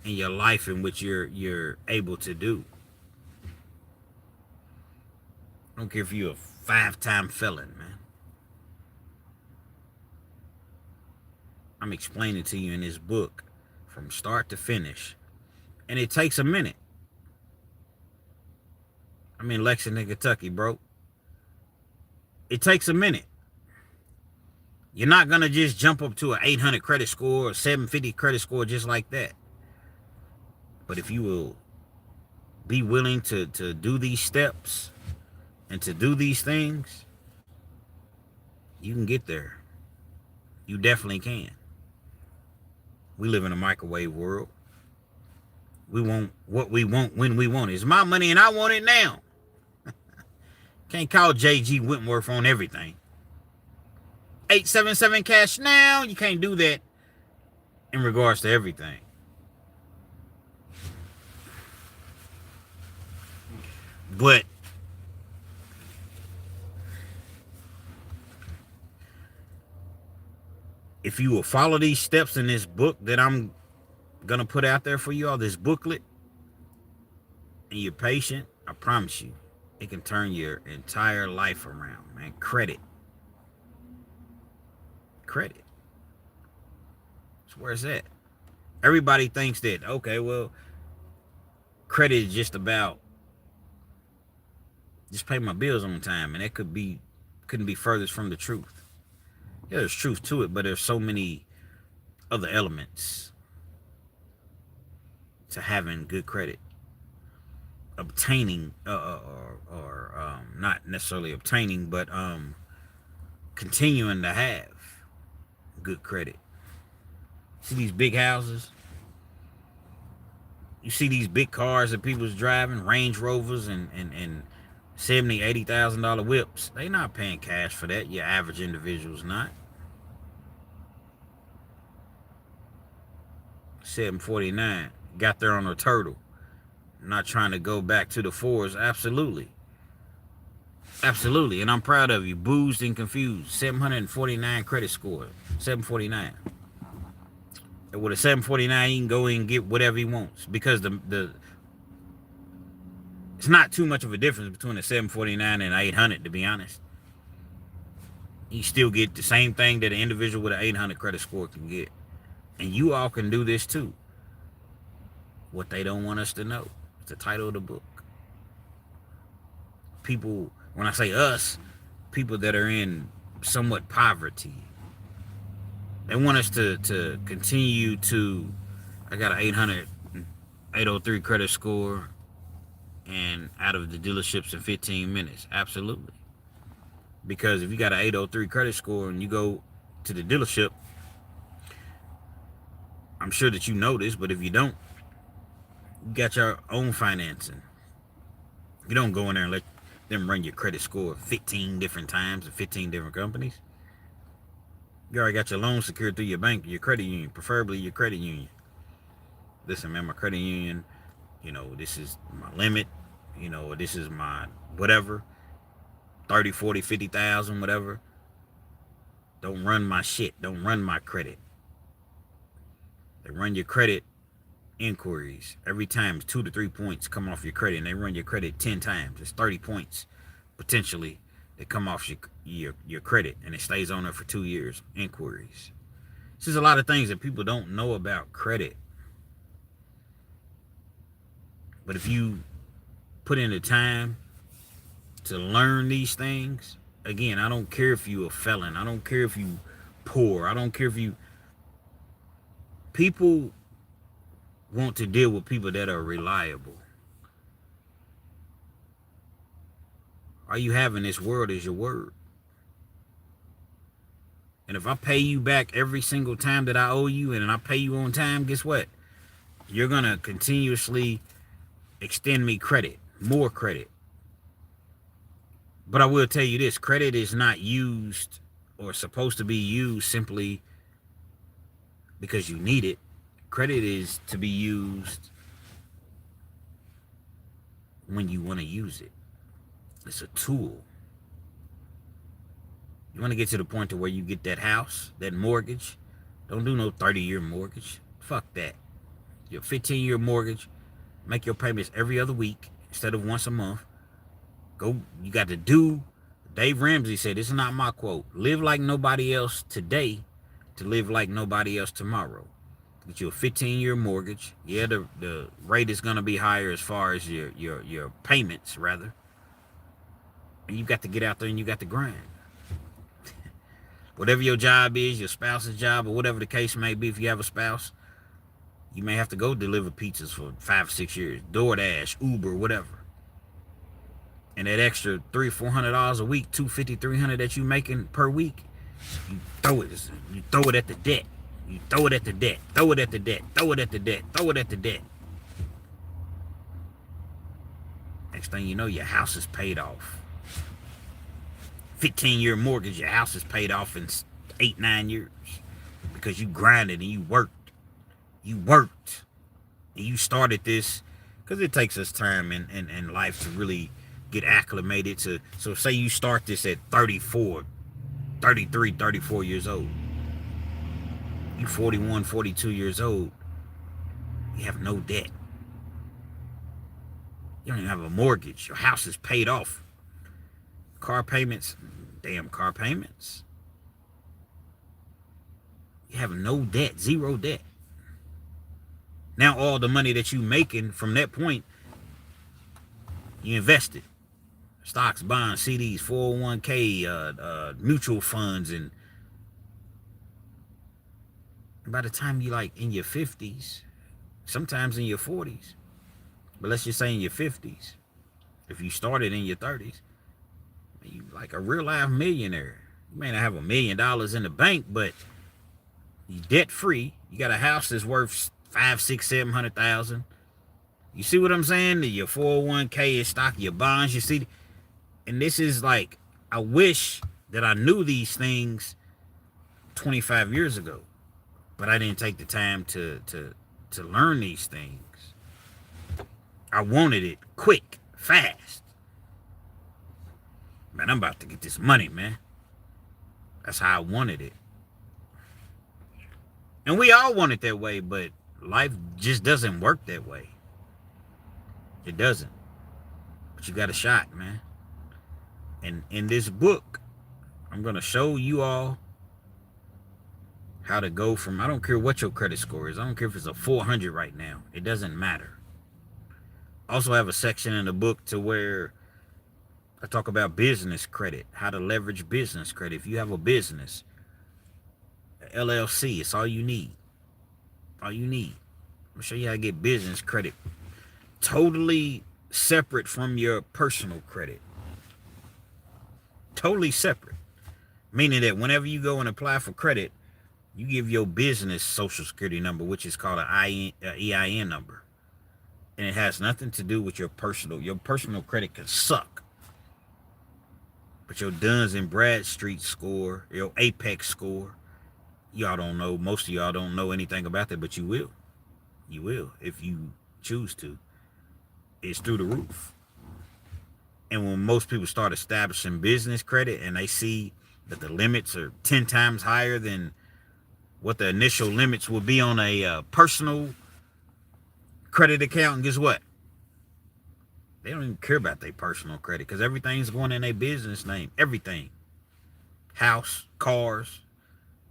in your life in which you're able to do. I don't care if you're a 5-time felon, man. I'm explaining to you in this book from start to finish. And it takes a minute. I'm in Lexington, Kentucky, bro. It takes a minute. You're not going to just jump up to an 800 credit score or 750 credit score just like that. But if you will be willing to do these steps and to do these things, you can get there. You definitely can. We live in a microwave world. We want what we want when we want it. It's my money and I want it now. Can't call J.G. Whitworth on everything. 877 cash now. You can't do that in regards to everything. But if you will follow these steps in this book that I'm going to put out there for you all, this booklet, and you're patient, I promise you, it can turn your entire life around, man. Credit. Credit. That's where it's at. Everybody thinks that, okay, well, credit is just about just pay my bills on time, and that couldn't be furthest from the truth. Yeah, there's truth to it, but there's so many other elements. to having good credit, obtaining, not necessarily obtaining, but continuing to have good credit. See these big houses? You see these big cars that people's driving, Range Rovers and $70,000, $80,000 whips. They not paying cash for that. Your average individual's not. 749 got there on a turtle. Not trying to go back to the fours. Absolutely. Absolutely. And I'm proud of you. Boozed and confused. 749 credit score. 749. And with a 749, he can go in and get whatever he wants. Because it's not too much of a difference between a 749 and an 800, to be honest. You still get the same thing that an individual with an 800 credit score can get. And you all can do this too. What they don't want us to know. It's the title of the book. People, when I say us, people that are in somewhat poverty. They want us to continue to, I got an 803 credit score and out of the dealerships in 15 minutes. Absolutely. Because if you got an 803 credit score and you go to the dealership, I'm sure that you know this, but if you don't, you got your own financing. You don't go in there and let them run your credit score 15 different times at 15 different companies. You already got your loan secured through your bank, your credit union, preferably your credit union. Listen, man, my credit union, you know, this is my limit, you know, this is my whatever, 30, 40, 50,000, whatever. Don't run my shit. Don't run my credit. They run your credit inquiries. Every time 2 to 3 points come off your credit, and they run your credit 10 times. It's 30 points, potentially, that come off your credit, and it stays on there for 2 years. Inquiries. This is a lot of things that people don't know about credit. But if you put in the time to learn these things, again, I don't care if you're a felon. I don't care if you poor. I don't care if you... People want to deal with people that are reliable. All you have in this world is your word. And if I pay you back every single time that I owe you, and I pay you on time, guess what? You're going to continuously extend me credit, more credit. But I will tell you this, credit is not used or supposed to be used simply because you need it. Credit is to be used when you want to use it. It's a tool. You want to get to the point to where you get that house, that mortgage. Don't do no 30-year mortgage. Fuck that. Your 15-year mortgage, make your payments every other week instead of once a month. Go, you got to do, Dave Ramsey said, this is not my quote, live like nobody else today to live like nobody else tomorrow. Get you a 15-year mortgage. Yeah, the rate is going to be higher as far as your payments, rather. And you got to get out there and you got to grind. Whatever your job is, your spouse's job, or whatever the case may be, if you have a spouse, you may have to go deliver pizzas for 5 or 6 years. DoorDash, Uber, whatever. And that extra $300-400 a week, $250, $300 that you making per week, you throw it at the debt. You throw it at the debt. Throw it at the debt. Throw it at the debt. Throw it at the debt. Next thing you know, your house is paid off. 15-year mortgage, your house is paid off in 8-9 years because you grinded and you worked. You worked. And you started this because it takes us time in life to really get acclimated to. So say you start this at 34, 33, 34 years old. You 41, 42 years old. You have no debt. You don't even have a mortgage. Your house is paid off. Car payments, damn car payments. You have no debt, zero debt. Now all the money that you making from that point, you invested. Stocks, bonds, CDs, 401k, mutual funds, and by the time you like in your 50s, sometimes in your 40s, but let's just say in your 50s. If you started in your 30s, you like a real life millionaire. You may not have $1 million in the bank, but you debt free. You got a house that's worth 5, 6, 700,000. You see what I'm saying? Your 401k is stock, your bonds. You see, and this is like, I wish that I knew these things 25 years ago, but I didn't take the time to learn these things. I wanted it quick, fast. Man, I'm about to get this money, man. That's how I wanted it. And we all want it that way, but life just doesn't work that way. It doesn't. But you got a shot, man. And in this book, I'm going to show you all how to go from, I don't care what your credit score is. I don't care if it's a 400 right now. It doesn't matter. I also have a section in the book to where I talk about business credit, how to leverage business credit. If you have a business, LLC, it's all you need. All you need. I'm going to show you how to get business credit. Totally separate from your personal credit. Totally separate. Meaning that whenever you go and apply for credit, you give your business social security number, which is called an EIN number. And it has nothing to do with your personal. Your personal credit can suck. But your Duns and Bradstreet score, your Apex score, y'all don't know. Most of y'all don't know anything about that, but you will. You will if you choose to. It's through the roof. And when most people start establishing business credit and they see that the limits are 10 times higher than what the initial limits will be on a personal credit account, and guess what? They don't even care about their personal credit because everything's going in their business name. Everything. House, cars,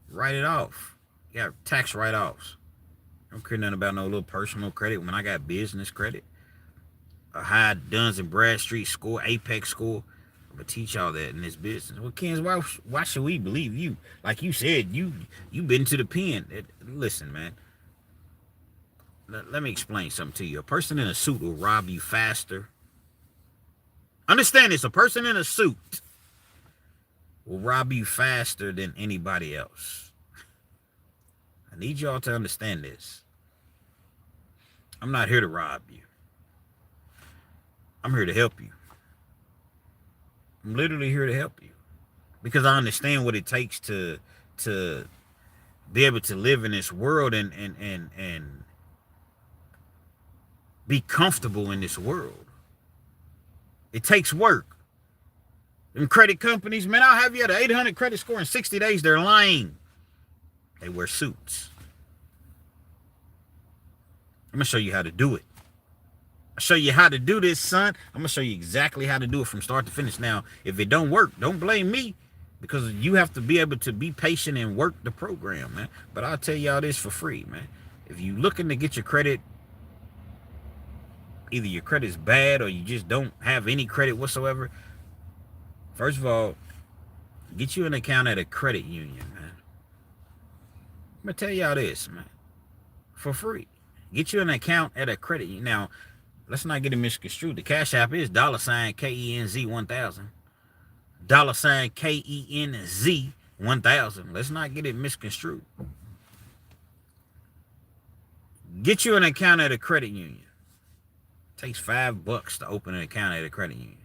write it off. You got tax write-offs. I don't care nothing about no little personal credit when I got business credit. A high Duns and Bradstreet score, Apex score. I'm going to teach y'all that in this business. Well, Kens, why should we believe you? Like you said, you've been to the pen. Listen, man. Let me explain something to you. A person in a suit will rob you faster. Understand this. A person in a suit will rob you faster than anybody else. I need y'all to understand this. I'm not here to rob you. I'm here to help you. I'm literally here to help you. Because I understand what it takes to be able to live in this world and be comfortable in this world. It takes work. Them credit companies, man, I'll have you at an 800 credit score in 60 days. They're lying. They wear suits. I'm going to show you how to do it. I'll show you how to do this, son. I'm going to show you exactly how to do it from start to finish. Now, if it don't work, don't blame me, because you have to be able to be patient and work the program, man. But I'll tell y'all this for free, man. If you're looking to get your credit, either your credit's bad or you just don't have any credit whatsoever, first of all, get you an account at a credit union, man. I'm going to tell y'all this, man, for free. Get you an account at a credit union. Now, let's not get it misconstrued. The Cash App is $KENZ1000. $KENZ1000. Let's not get it misconstrued. Get you an account at a credit union. It takes $5 to open an account at a credit union.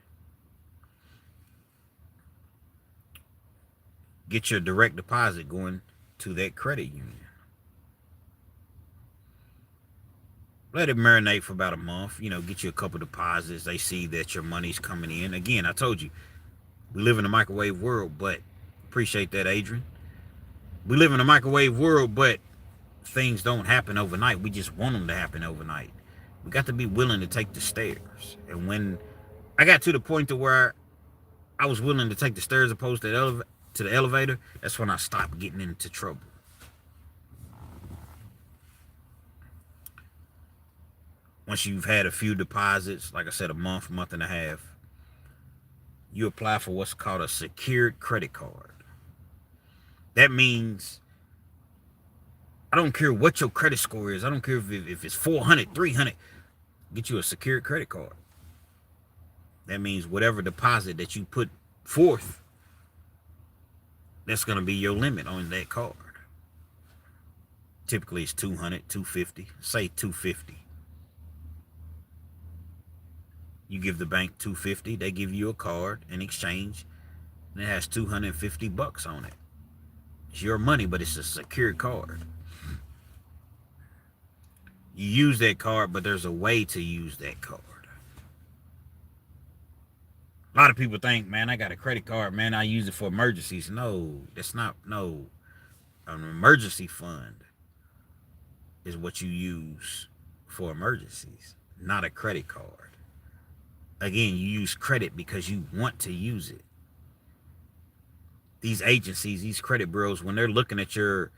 Get your direct deposit going to that credit union. Let it marinate for about a month. You know, get you a couple deposits. They see that your money's coming in. Again, I told you, we live in a microwave world, but appreciate that, Adrian. We live in a microwave world, but things don't happen overnight. We just want them to happen overnight. We got to be willing to take the stairs. And when I got to the point to where I was willing to take the stairs opposed to the elevator, that's when I stopped getting into trouble. Once you've had a few deposits, like I said, a month, month and a half, you apply for what's called a secured credit card. That means I don't care what your credit score is. I don't care if it's 400, 300. Get you a secured credit card. That means whatever deposit that you put forth, that's going to be your limit on that card. Typically it's 200, 250. Say 250. You give the bank 250, they give you a card in exchange, and it has 250 bucks on it. It's your money, but it's a secured card. You use that card, but there's a way to use that card. A lot of people think, man, I got a credit card, man, I use it for emergencies. No, that's not, no. An emergency fund is what you use for emergencies, not a credit card. Again, you use credit because you want to use it. These agencies, these credit bureaus, when they're looking at your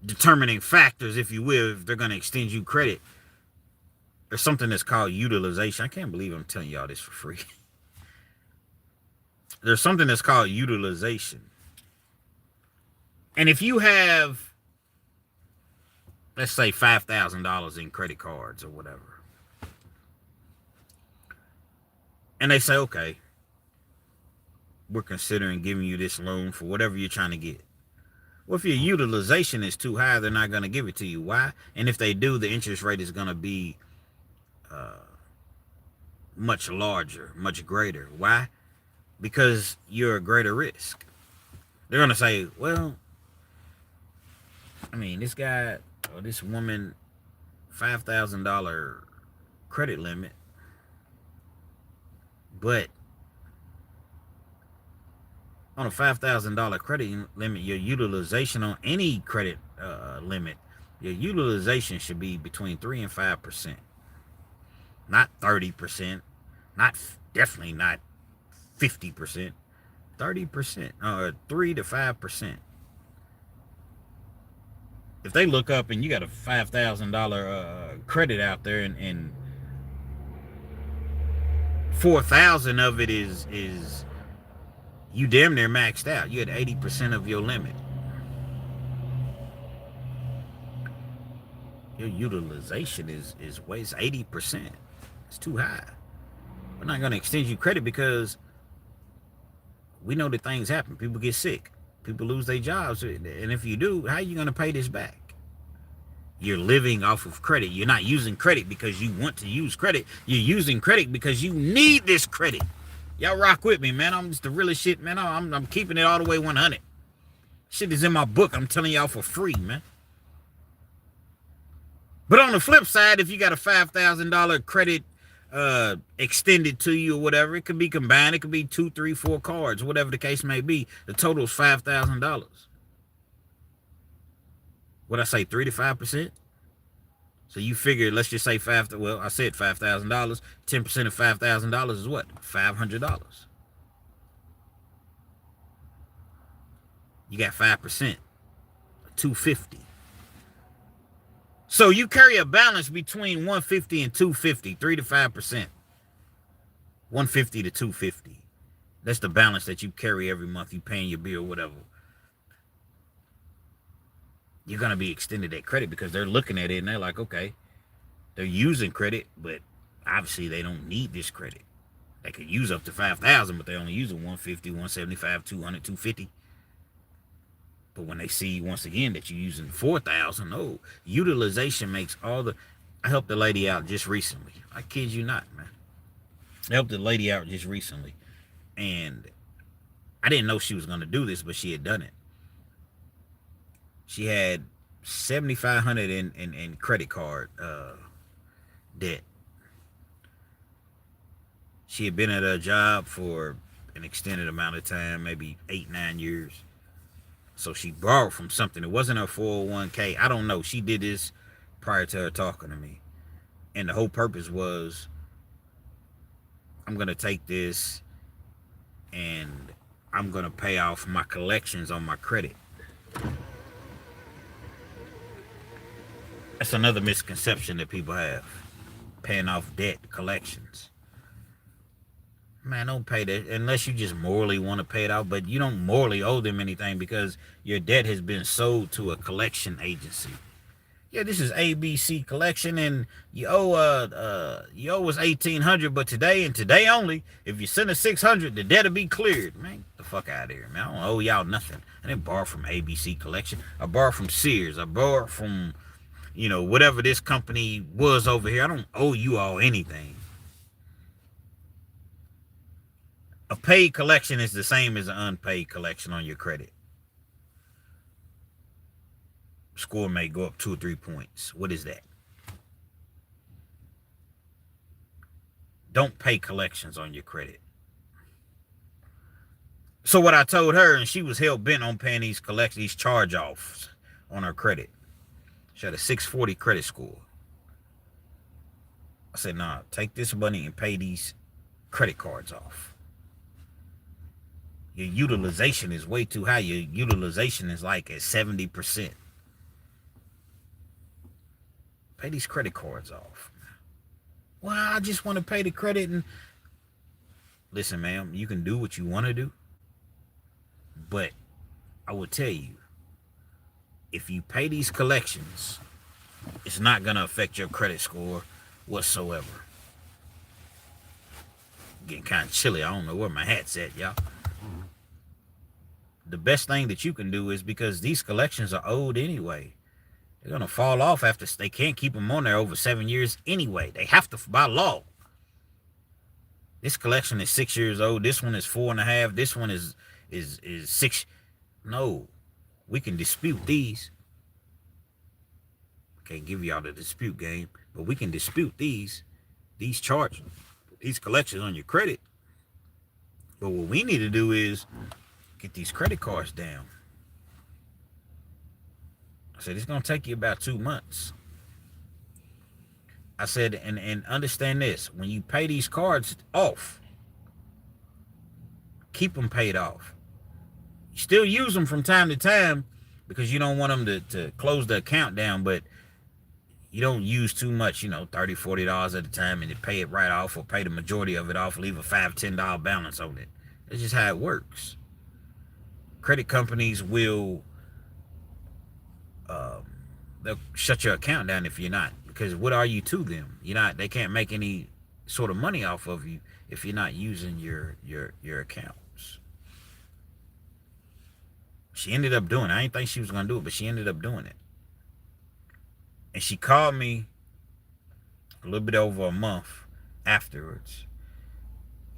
determining factors, if you will, if they're going to extend you credit, there's something that's called utilization. I can't believe I'm telling y'all this for free. There's something that's called utilization. And if you have, let's say, $5,000 in credit cards or whatever, and they say, okay, we're considering giving you this loan for whatever you're trying to get. Well, if your utilization is too high, they're not going to give it to you. Why? And if they do, the interest rate is going to be much larger, much greater. Why? Because you're a greater risk. They're going to say, well, I mean, this guy or this woman, $5,000 credit limit, but on a $5,000 credit limit, your utilization on any credit limit, your utilization should be between 3 and 5%. Not 30%. Definitely not 50%. 30%. Or 3 to 5%. If they look up and you got a $5,000 credit out there and 4,000 of it is you damn near maxed out. You had 80% of your limit. Your utilization is 80%. It's too high. We're not going to extend you credit because we know that things happen. People get sick. People lose their jobs. And if you do, how are you going to pay this back? You're living off of credit. You're not using credit because you want to use credit. You're using credit because you need this credit. Y'all rock with me, man. I'm just the realest shit, man. I'm keeping it all the way 100. Shit is in my book. I'm telling y'all for free, man. But on the flip side, if you got a $5,000 credit extended to you or whatever, it could be combined. It could be 2, 3, 4 cards, whatever the case may be. The total is $5,000. What I say, 3 to 5%? So you figure, let's just say well, I said $5,000. 10% of $5,000 is what? $500. You got 5%, $250. So you carry a balance between 150 and 250, 3 to 5%. 150 to 250. That's the balance that you carry every month. You paying your bill, whatever. You're going to be extended that credit because they're looking at it and they're like, okay, they're using credit, but obviously they don't need this credit. They could use up to 5,000, but they're only using 150, 175, 200, 250. But when they see, once again, that you're using 4,000, oh, utilization makes all the... I helped a lady out just recently. I kid you not, man. I helped a lady out just recently. And I didn't know she was going to do this, but she had done it. She had $7,500 in credit card debt. She had been at her job for an extended amount of time, maybe 8, 9 years. So she borrowed from something. It wasn't her 401k. I don't know. She did this prior to her talking to me. And the whole purpose was, I'm going to take this and I'm going to pay off my collections on my credit. That's another misconception that people have. Paying off debt, collections. Man, don't pay that unless you just morally want to pay it out. But you don't morally owe them anything because your debt has been sold to a collection agency. Yeah, this is ABC collection, and you owe us 1,800, but today and today only, if you send us 600, the debt'll be cleared. Man, get the fuck out of here, man. I don't owe y'all nothing. I didn't borrow from ABC collection. I borrowed from Sears. I borrowed from, whatever this company was over here. I don't owe you all anything. A paid collection is the same as an unpaid collection on your credit. Score may go up 2 or 3 points. What is that? Don't pay collections on your credit. So what I told her, and she was hell bent on paying these charge-offs on her credit. She had a 640 credit score. I said, nah, take this money and pay these credit cards off. Your utilization is way too high. Your utilization is like at 70%. Pay these credit cards off. Well, I just want to pay the credit. And listen, ma'am, you can do what you want to do. But I will tell you, if you pay these collections, it's not going to affect your credit score whatsoever. Getting kind of chilly. I don't know where my hat's at, y'all. The best thing that you can do is, because these collections are owed anyway, they're going to fall off after they can't keep them on there over 7 years anyway. They have to by law. This collection is 6 years old. This one is 4.5. This one is 6. No, we can dispute these. Can't give y'all the dispute game, but we can dispute these charges, these collections on your credit. But what we need to do is get these credit cards down. I said, it's going to take you about 2 months. I said, and understand this. When you pay these cards off, keep them paid off. You still use them from time to time because you don't want them to close the account down, but you don't use too much, $30, $40 at a time, and you pay it right off or pay the majority of it off, leave a $5, $10 balance on it. That's just how it works. Credit companies will they'll shut your account down if you're not, because what are you to them? They can't make any sort of money off of you if you're not using your accounts. She ended up doing it. I didn't think she was going to do it, but she ended up doing it. And she called me a little bit over a month afterwards.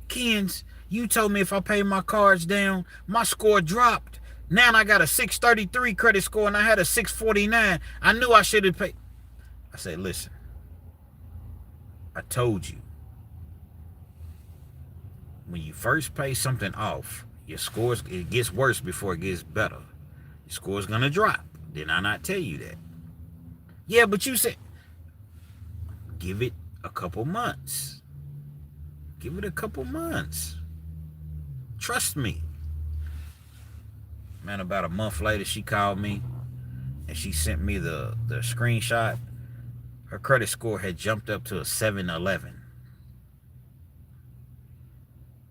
Kens, you told me if I pay my cards down, my score dropped. Now I got a 633 credit score and I had a 649. I knew I should have paid. I said, listen, I told you, when you first pay something off, your scores, it gets worse before it gets better. Your score's going to drop. Did I not tell you that? Yeah, but you said, give it a couple months. Give it a couple months. Trust me. Man, about a month later, she called me and she sent me the screenshot. Her credit score had jumped up to a 711.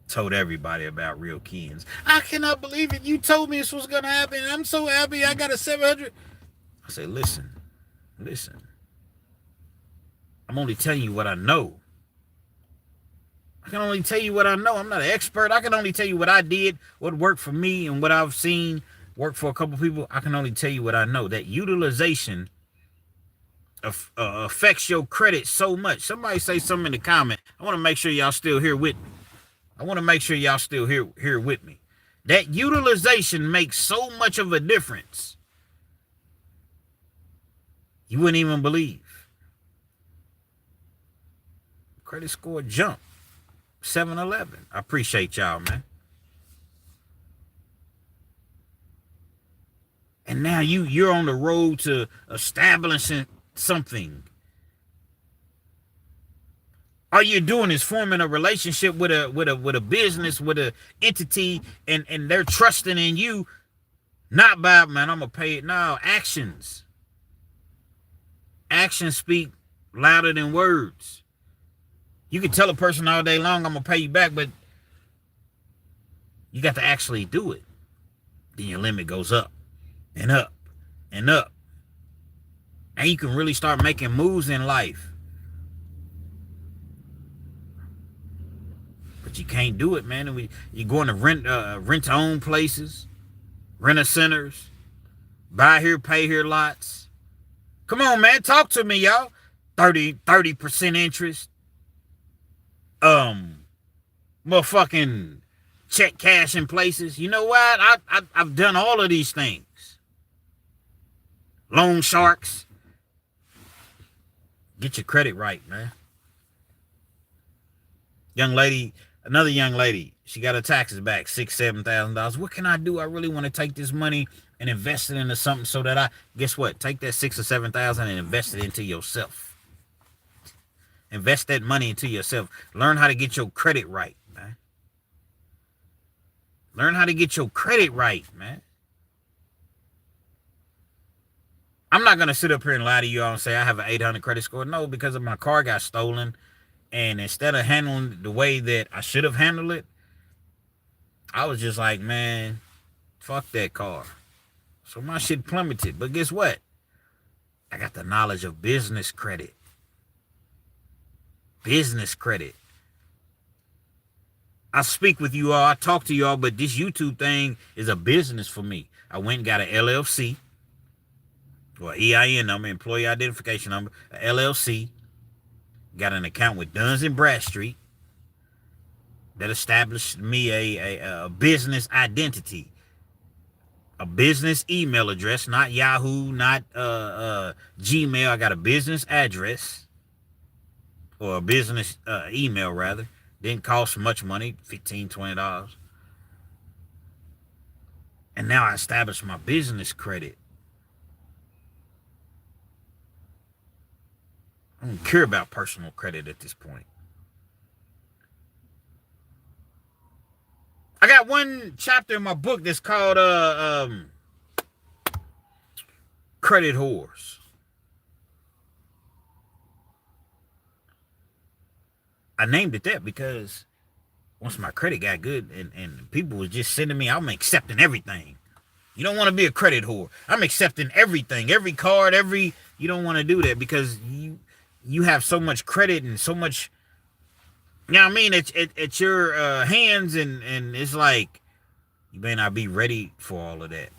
Told everybody about Real Kens. I cannot believe it. You told me this was going to happen. I'm so happy I got a 700. I said, listen. I'm only telling you what I know. I can only tell you what I know. I'm not an expert. I can only tell you what I did, what worked for me, and what I've seen work for a couple people. I can only tell you what I know. That utilization affects your credit so much. Somebody say something in the comment. I want to make sure y'all still here with me. That utilization makes so much of a difference. You wouldn't even believe. Credit score jumped. 711. I appreciate y'all, man. And now you're on the road to establishing something. All you're doing is forming a relationship with a business, with an entity, and they're trusting in you. Not by, man, I'm gonna pay it. No, actions. Actions speak louder than words. You can tell a person all day long, I'm going to pay you back, but You got to actually do it. Then your limit goes up and up and up. And you can really start making moves in life. But you can't do it, man. You're going to rent-to-own places, rent-a-centers, buy here, pay here lots. Come on, man. Talk to me, y'all. 30% interest. Motherfucking check cash in places. You know what? I've done all of these things. Loan sharks. Get your credit right, man. Another young lady, she got her taxes back, $6,000-$7,000. What can I do? I really want to take this money and invest it into something so that guess what? Take that $6,000 or $7,000 and invest it into yourself. Invest that money into yourself. Learn how to get your credit right, man. Learn how to get your credit right, man. I'm not going to sit up here and lie to you all and say I have an 800 credit score. No, because my car got stolen. And instead of handling it the way that I should have handled it, I was just like, man, fuck that car. So my shit plummeted. But guess what? I got the knowledge of business credit. Business credit. I speak with you all. I talk to you all. But this YouTube thing is a business for me. I went and got an LLC. Or EIN number, employee identification number, a LLC. Got an account with Duns and Bradstreet that established me a business identity, a business email address, not Yahoo, not Gmail. I got a business address, or a business email rather. Didn't cost much money, $15, $20. And now I established my business credit. I don't care about personal credit at this point. I got one chapter in my book that's called Credit Whores. I named it that because once my credit got good and people was just sending me, I'm accepting everything. You don't want to be a credit whore. I'm accepting everything, every card, you don't want to do that because you have so much credit and so much, you know what I mean, it's your hands, and it's like you may not be ready for all of that.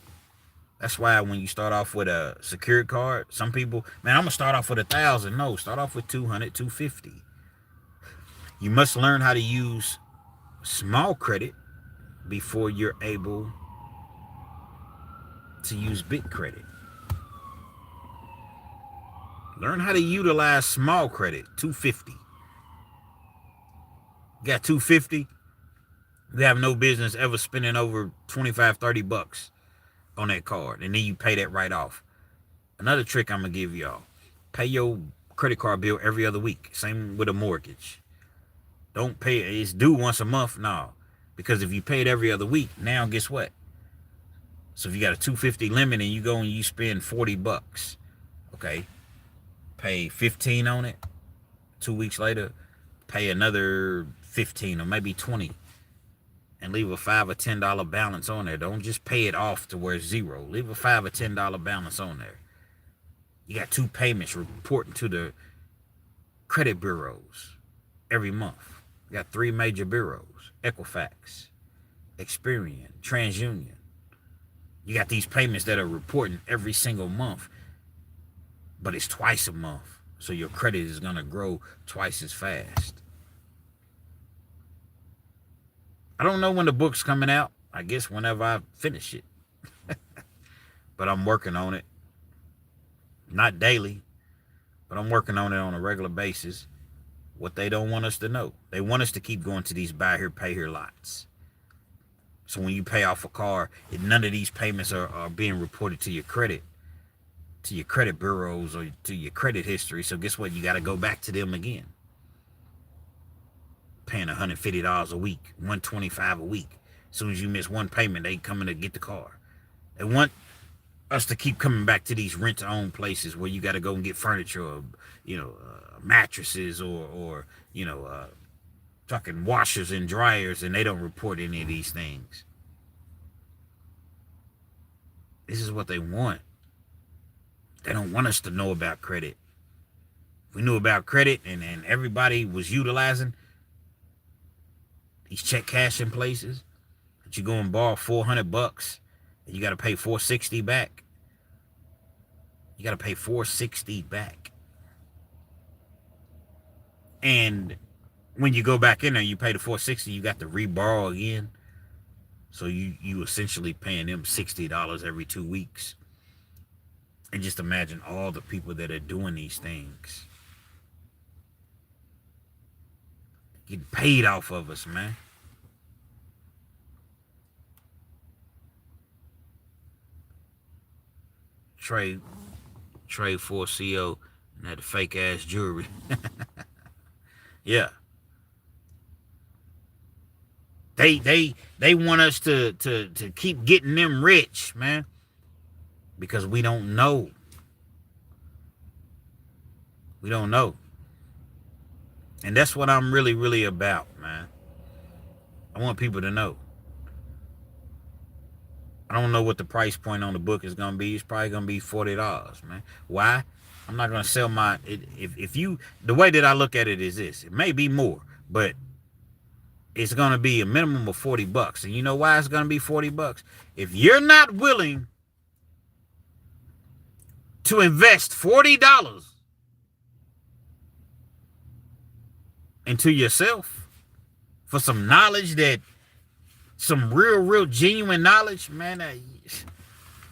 That's why when you start off with a secured card, some people, man, I'm gonna start off with 1,000. No, start off with 200, 250. You must learn how to use small credit before you're able to use big credit. Learn how to utilize small credit, 250. You got 250, you have no business ever spending over 25, 30 bucks on that card. And then you pay that right off. Another trick I'm going to give y'all. Pay your credit card bill every other week. Same with a mortgage. Don't pay it. It's due once a month. No. Because if you pay it every other week, now guess what? So if you got a 250 limit and you go and you spend 40 bucks, okay, pay 15 on it. 2 weeks later, pay another 15 or maybe 20 and leave a $5 or $10 balance on there. Don't just pay it off to where it's zero. Leave a $5 or $10 balance on there. You got 2 payments reporting to the credit bureaus every month. You got 3 major bureaus: Equifax, Experian, TransUnion. You got these payments that are reporting every single month, but it's twice a month. So your credit is going to grow twice as fast. I don't know when the book's coming out. I guess whenever I finish it. But I'm working on it. Not daily, but I'm working on it on a regular basis. What they don't want us to know. They want us to keep going to these buy here, pay here lots. So when you pay off a car, none of these payments are being reported to your credit bureaus or to your credit history. So guess what? You got to go back to them again. Paying $150 a week, $125 a week. As soon as you miss one payment, they coming to get the car. They want us to keep coming back to these rent-to-own places where you got to go and get furniture, or mattresses, or Fucking washers and dryers, and they don't report any of these things. This is what they want. They don't want us to know about credit. If we knew about credit and everybody was utilizing these check cashing places, that you go and borrow $400 and you got to pay $460 back. You got to pay $460 back. And when you go back in there, you pay the $460, you got to reborrow again. So you essentially paying them $60 every 2 weeks. And just imagine all the people that are doing these things. Getting paid off of us, man. Trade for CO and had the fake ass jewelry. Yeah. They want us to keep getting them rich, man. Because we don't know. We don't know. And that's what I'm really, really about, man. I want people to know. I don't know what the price point on the book is going to be. It's probably going to be $40, man. Why? I'm not going to sell my... the way that I look at it is this. It may be more, but it's going to be a minimum of $40. And you know why it's going to be $40? If you're not willing to invest $40 into yourself for some knowledge, that some real genuine knowledge, man, I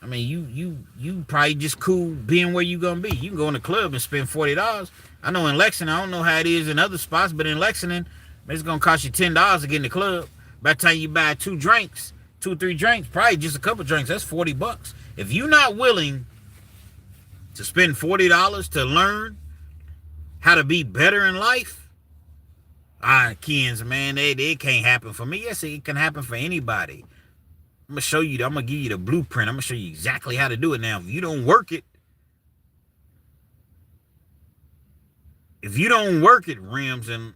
mean, you probably just cool being where you gonna be. You can go in the club and spend $40. I know in Lexington, I don't know how it is in other spots, but in Lexington, it's gonna cost you $10 to get in the club. By the time you buy 2 or 3 drinks, probably just a couple drinks, that's $40. If you're not willing to spend $40 to learn how to be better in life, Kens, man, it can't happen for me. Yes, it can happen for anybody. I'm gonna show you. I'm gonna give you the blueprint. I'm gonna show you exactly how to do it. Now, if you don't work it, rims and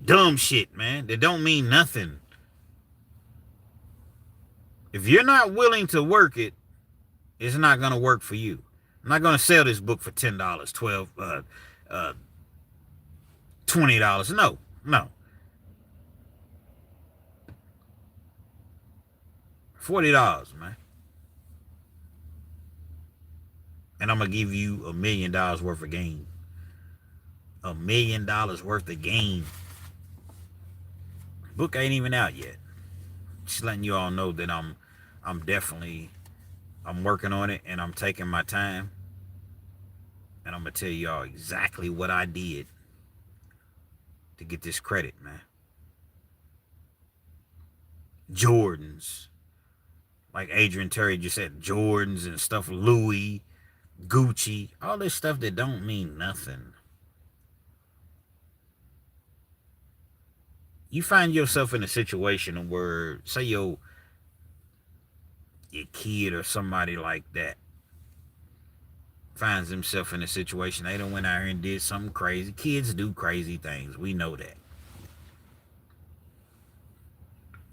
dumb shit, man, that don't mean nothing. If you're not willing to work it, it's not gonna work for you. I'm not gonna sell this book for $10, $12, $20. No. $40, man. And I'm gonna give you $1 million worth of gain. $1 million worth of gain. Book ain't even out yet. Just letting you all know that I'm working on it, and I'm taking my time. And I'm gonna tell y'all exactly what I did to get this credit, man. Jordans. Like Adrian Terry just said, Jordans and stuff, Louis, Gucci, all this stuff that don't mean nothing. You find yourself in a situation where, say your kid or somebody like that finds himself in a situation, they done went out here and did something crazy. Kids do crazy things. We know that.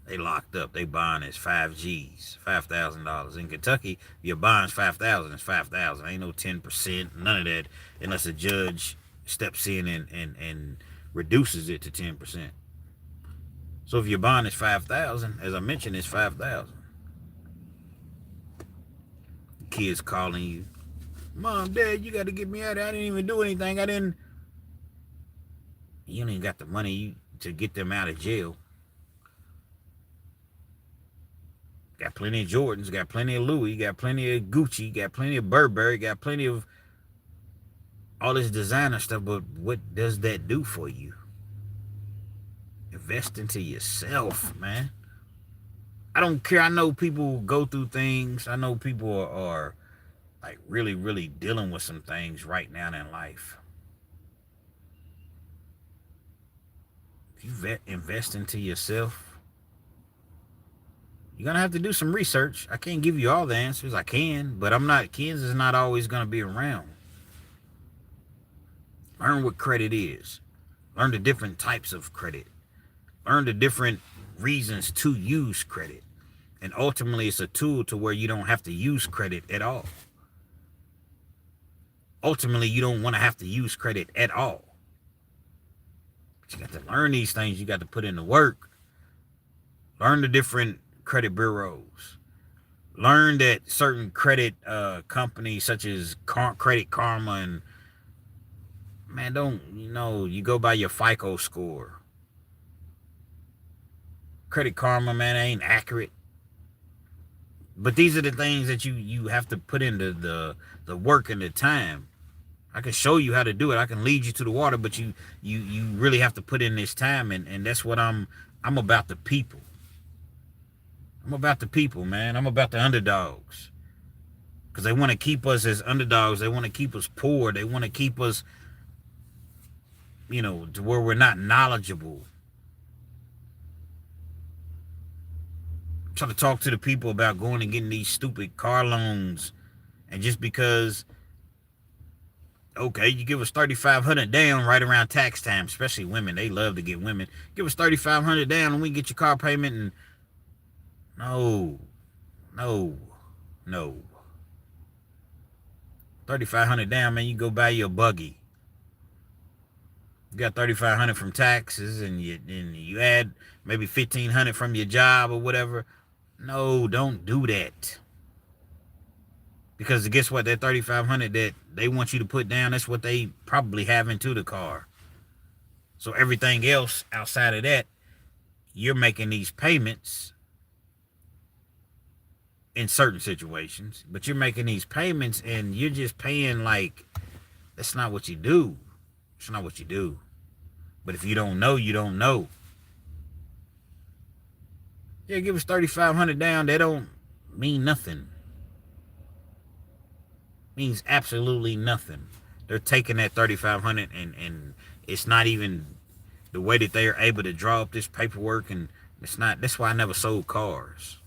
They locked up. They bond is 5 G's, $5,000. In Kentucky, your bond's $5,000. It's $5,000. Ain't no 10%, none of that, unless a judge steps in and reduces it to 10%. So if your bond is $5,000, as I mentioned, it's $5,000. Kids calling you, Mom, Dad, you got to get me out of there. I didn't even do anything. You don't even got the money to get them out of jail. Got plenty of Jordans, got plenty of Louis, got plenty of Gucci, got plenty of Burberry, got plenty of all this designer stuff, but what does that do for you? Invest into yourself, man. I don't care. I know people go through things. I know people are like really, really dealing with some things right now in life. If you invest into yourself, you're going to have to do some research. I can't give you all the answers. I can, but Kansas is not always going to be around. Learn what credit is. Learn the different types of credit. Learn the different reasons to use credit. And ultimately, it's a tool to where you don't have to use credit at all. Ultimately, you don't want to have to use credit at all. But you got to learn these things. You got to put in the work. Learn the different credit bureaus. Learn that certain credit companies such as Credit Karma and, man, don't, you go by your FICO score. Credit Karma, man, ain't accurate. But these are the things that you have to put into the work and the time. I can show you how to do it. I can lead you to the water, but you really have to put in this time, and that's what I'm about the people. I'm about the people, man. I'm about the underdogs. Because they want to keep us as underdogs. They want to keep us poor. They want to keep us, to where we're not knowledgeable. I'm trying to talk to the people about going and getting these stupid car loans. And just because, okay, you give us $3,500 down right around tax time, especially women. They love to get women. Give us $3,500 down and we get your car payment. And no. $3,500 down, man. You go buy you a buggy. You got $3,500 from taxes, and you add maybe $1,500 from your job or whatever. No, don't do that. Because guess what? That $3,500 that they want you to put down, that's what they probably have into the car. So everything else outside of that, you're making these payments in certain situations, but you're making these payments and you're just paying like, that's not what you do. It's not what you do. But if you don't know, you don't know. Yeah, give us $3,500 down. That don't mean nothing. Means absolutely nothing. They're taking that $3,500 and it's not even the way that they are able to draw up this paperwork, and it's not. That's why I never sold cars.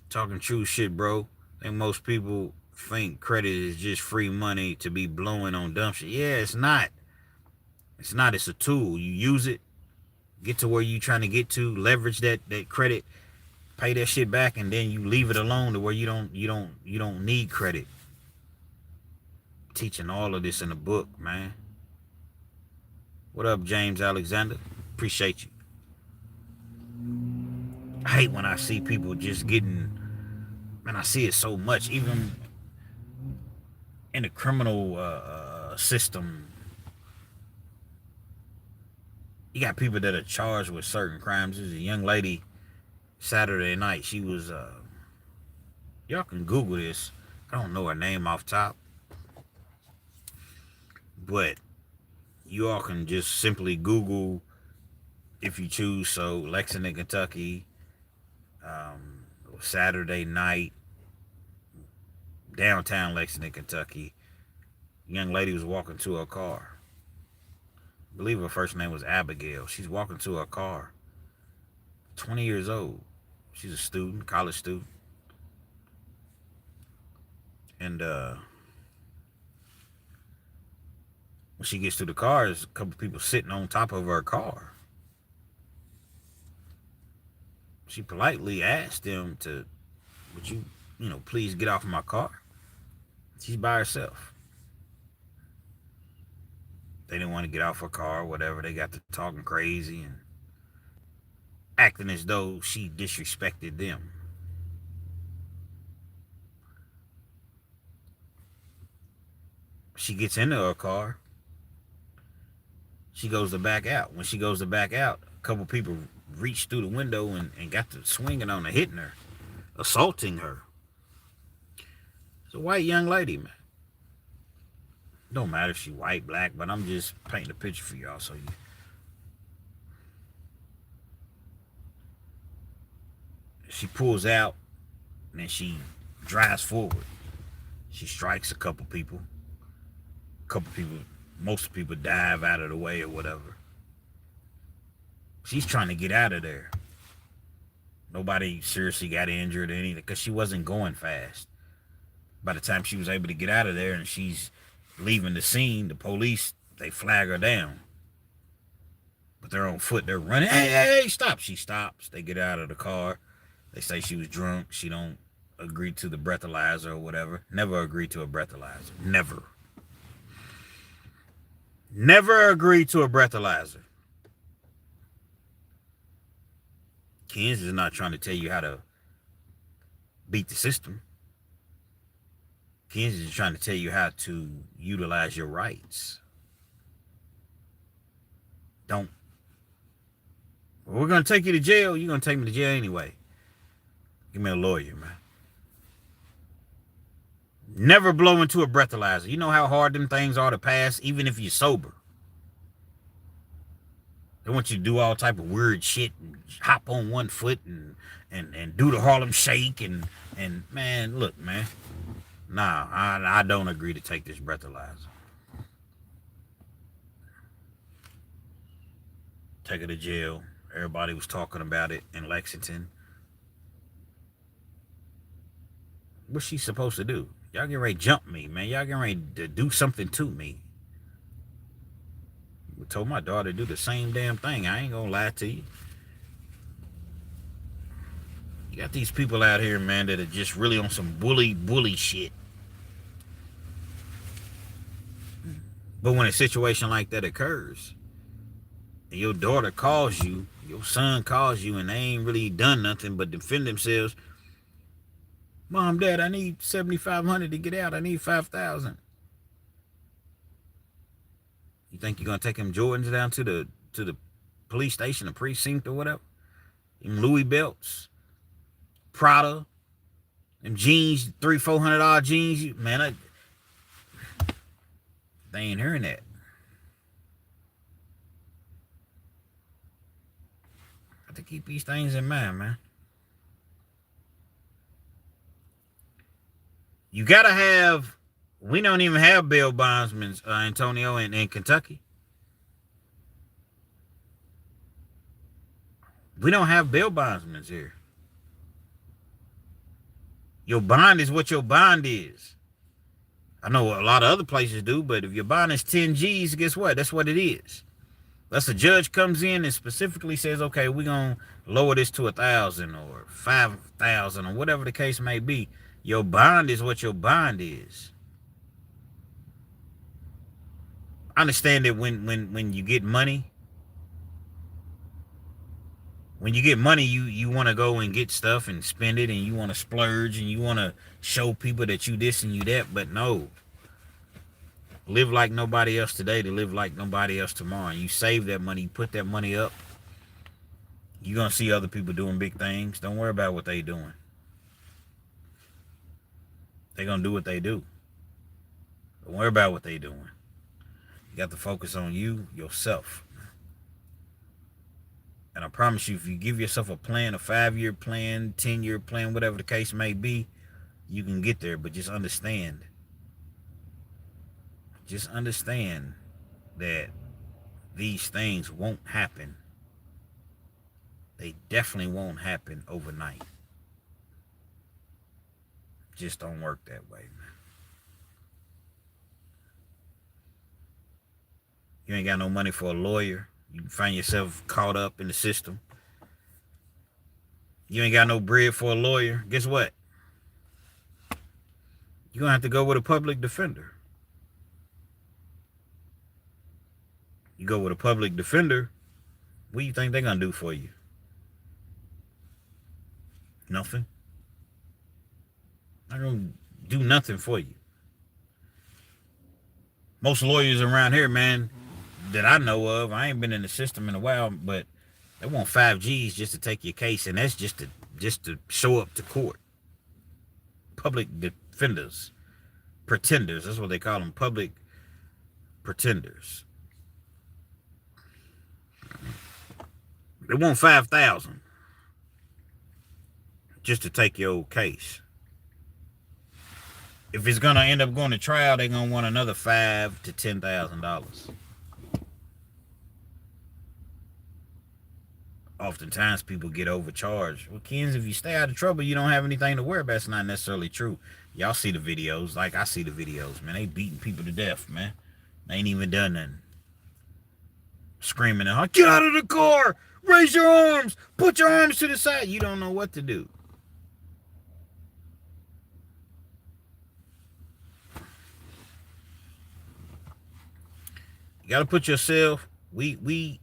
Talking true shit, bro. I think most people think credit is just free money to be blowing on dumb shit. Yeah, it's not. It's not. It's a tool. You use it, get to where you trying to get to, leverage that credit, pay that shit back, and then you leave it alone to where you don't need credit. Teaching all of this in the book, man. What up, James Alexander? Appreciate you. I hate when I see people just getting, man, I see it so much, even in the criminal system. You got people that are charged with certain crimes. There's a young lady Saturday night. She was, y'all can Google this. I don't know her name off top. But you all can just simply Google, if you choose so, Lexington, Kentucky, Saturday night, downtown Lexington, Kentucky. Young lady was walking to her car. I believe her first name was Abigail. She's walking to her car. 20 years old. She's a student, college student. And when she gets to the car, there's a couple people sitting on top of her car. She politely asked them to, would you, please get off of my car? She's by herself. They didn't want to get off her car or whatever. They got to talking crazy and acting as though she disrespected them. She gets into her car. She goes to back out. When she goes to back out, a couple people reached through the window and got to swinging on her, hitting her, assaulting her. It's a white young lady, man. Don't matter if she white, black, but I'm just painting a picture for y'all so you. She pulls out and then she drives forward. She strikes a couple people. Most people dive out of the way or whatever. She's trying to get out of there. Nobody seriously got injured or anything because she wasn't going fast. By the time she was able to get out of there, and she's Leaving the scene, the police, they flag her down. But they're on foot. They're running. Hey, stop. She stops. They get out of the car. They say she was drunk. She don't agree to the breathalyzer or whatever. Never agree to a breathalyzer. Never. Never agree to a breathalyzer. Kansas is not trying to tell you how to beat the system. Kansas is trying to tell you how to utilize your rights. Don't. Well, we're going to take you to jail. You're going to take me to jail anyway. Give me a lawyer, man. Never blow into a breathalyzer. You know how hard them things are to pass, even if you're sober. They want you to do all type of weird shit and hop on one foot and do the Harlem Shake and man, look, man. Nah, I don't agree to take this breathalyzer. Take her to jail. Everybody was talking about it in Lexington. What's she supposed to do? Y'all getting ready to jump me, man. Y'all getting ready to do something to me. I told my daughter to do the same damn thing. I ain't gonna lie to you. You got these people out here, man, that are just really on some bully shit. But when a situation like that occurs, and your daughter calls you, your son calls you, and they ain't really done nothing but defend themselves. Mom, Dad, I need $7,500 to get out. I need $5,000. You think you're gonna take them Jordans down to the police station, the precinct, or whatever? Them Louis belts, Prada, them jeans, $300-400 jeans. Man, they ain't hearing that. Have to keep these things in mind, man. You gotta have. We don't even have bail bondsmen, Antonio, in Kentucky. We don't have bail bondsmen here. Your bond is what your bond is. I know a lot of other places do, but if your bond is 10 G's, guess what? That's what it is. Unless a judge comes in and specifically says, okay, we're going to lower this to 1,000 or 5,000 or whatever the case may be. Your bond is what your bond is. I understand that when you get money, you want to go and get stuff and spend it, and you want to splurge, and you want to show people that you this and you that, but no. Live like nobody else today to live like nobody else tomorrow. And you save that money, you put that money up, you're going to see other people doing big things. Don't worry about what they doing. They're going to do what they do. Don't worry about what they doing. You got to focus on you, yourself. And I promise you, if you give yourself a plan, a 5-year plan, 10-year plan, whatever the case may be, you can get there. But just understand that these things won't happen. They definitely won't happen overnight. Just don't work that way, man. You ain't got no money for a lawyer. You find yourself caught up in the system. You ain't got no bread for a lawyer. Guess what? You're going to have to go with a public defender. You go with a public defender, what do you think they're going to do for you? Nothing. They're going to do nothing for you. Most lawyers around here, man, that I know of, I ain't been in the system in a while, but they want 5 G's just to take your case, and that's just to show up to court. Public defenders. Pretenders. That's what they call them. Public pretenders. They want 5,000 just to take your case. If it's gonna end up going to trial, they're gonna want another $5,000 to $10,000. Oftentimes people get overcharged. Well, Kens, if you stay out of trouble, you don't have anything to worry about. It's not necessarily true. Y'all see the videos like I see the videos, man. They beating people to death, man. They ain't even done nothing. Screaming at her, get out of the car! Raise your arms! Put your arms to the side! You don't know what to do. You gotta put yourself, we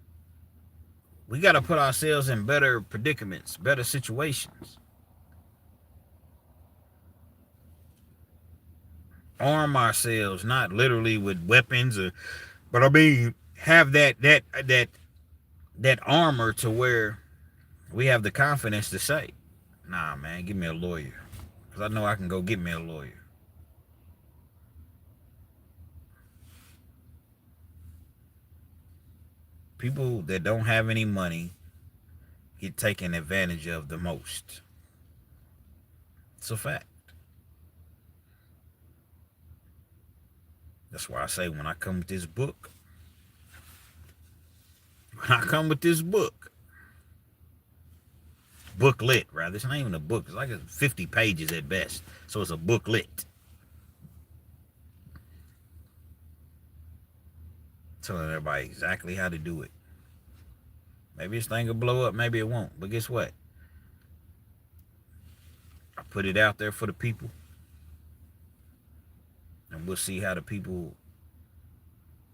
gotta put ourselves in better predicaments, better situations. Arm ourselves, not literally with weapons, but I mean have that armor to where we have the confidence to say, nah, man, give me a lawyer. Because I know I can go get me a lawyer. People that don't have any money get taken advantage of the most. It's a fact. That's why I say when I come with this book, booklet, rather. It's not even a book. It's like 50 pages at best. So it's a booklet. Telling everybody exactly how to do it. Maybe this thing will blow up, maybe it won't. But guess what? I put it out there for the people. And we'll see how the people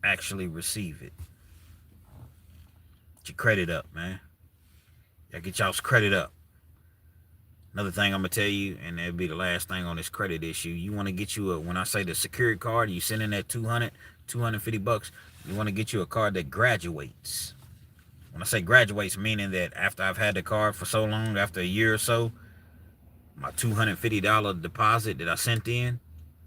actually receive it. Get your credit up, man. Y'all get y'all's credit up. Another thing I'm going to tell you, and that'll be the last thing on this credit issue. You want to get you when I say the security card, you send in that $250, you want to get you a card that graduates. When I say graduates, meaning that after I've had the card for so long, after a year or so, my $250 deposit that I sent in,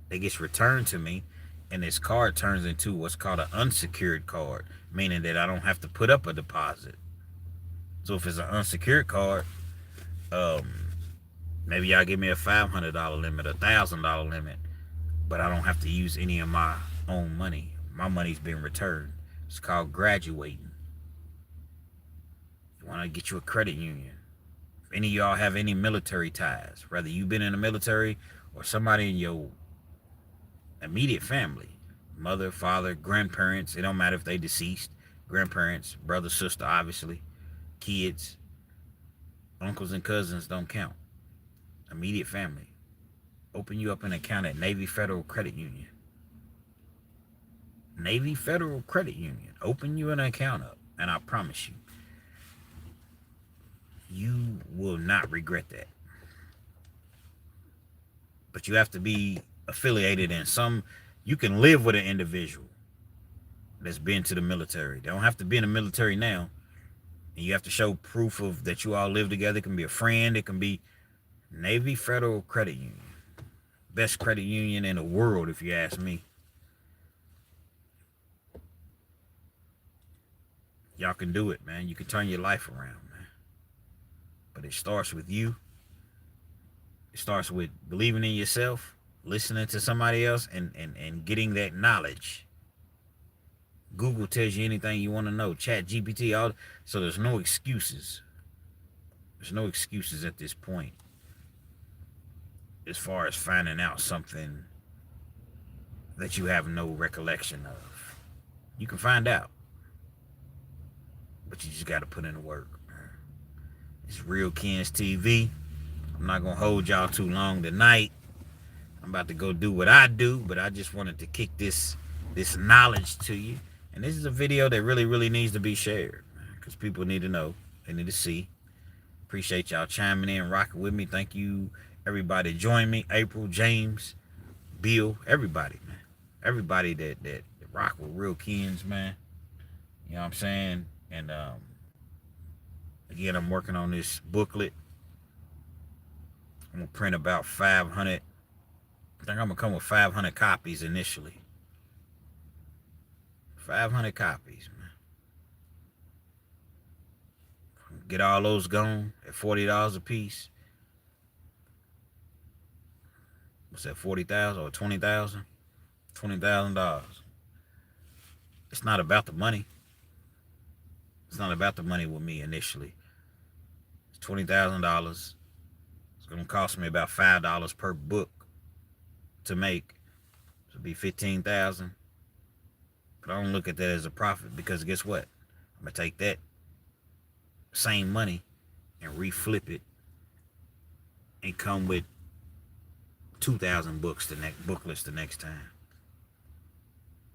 it gets returned to me, and this card turns into what's called an unsecured card, meaning that I don't have to put up a deposit. So if it's an unsecured card, maybe y'all give me a $500 limit, a $1,000 limit, but I don't have to use any of my own money. My money's been returned. It's called graduating. You want to get you a credit union. If any of y'all have any military ties, whether you've been in the military or somebody in your immediate family, mother, father, grandparents, it don't matter if they deceased, grandparents, brother, sister, obviously, kids, uncles and cousins don't count. Immediate family. Open you up an account at Navy Federal Credit Union. Navy Federal Credit Union. Open you an account up, and I promise you, you will not regret that. But you have to be affiliated in some. You can live with an individual that's been to the military. They don't have to be in the military now. And you have to show proof of that you all live together. It can be a friend. It can be Navy Federal Credit Union. Best credit union in the world, if you ask me. Y'all can do it, man. You can turn your life around, man. But it starts with you. It starts with believing in yourself, listening to somebody else, and getting that knowledge. Google tells you anything you want to know. Chat GPT, all. So there's no excuses. There's no excuses at this point as far as finding out something that you have no recollection of. You can find out, but you just got to put in the work. It's RealkenzTV. I'm not going to hold y'all too long tonight. I'm about to go do what I do, but I just wanted to kick this knowledge to you. And this is a video that really, really needs to be shared, because people need to know. They need to see. Appreciate y'all chiming in, rocking with me. Thank you, everybody. Join me. April, James, Bill, everybody, man. Everybody that rock with Realkens, man. You know what I'm saying? And again, I'm working on this booklet. I'm going to print about 500. I think I'm going to come with 500 copies initially. 500 copies, man. Get all those gone at $40 a piece. What's that, 40,000 or 20,000? $20,000. It's not about the money. It's not about the money with me initially. It's $20,000. It's going to cost me about $5 per book. to make. So it'll be 15,000. But I don't look at that as a profit, because guess what? I'm gonna take that same money and reflip it and come with 2,000 booklets the next time.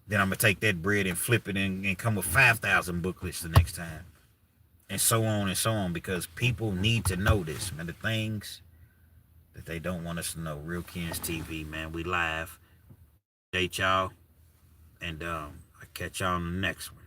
Then I'm gonna take that bread and flip it and come with 5,000 booklets the next time, and so on and so on, because people need to know this, man. The things that they don't want us to know. Realkens TV, man. We live. Date y'all, and I catch y'all on the next one.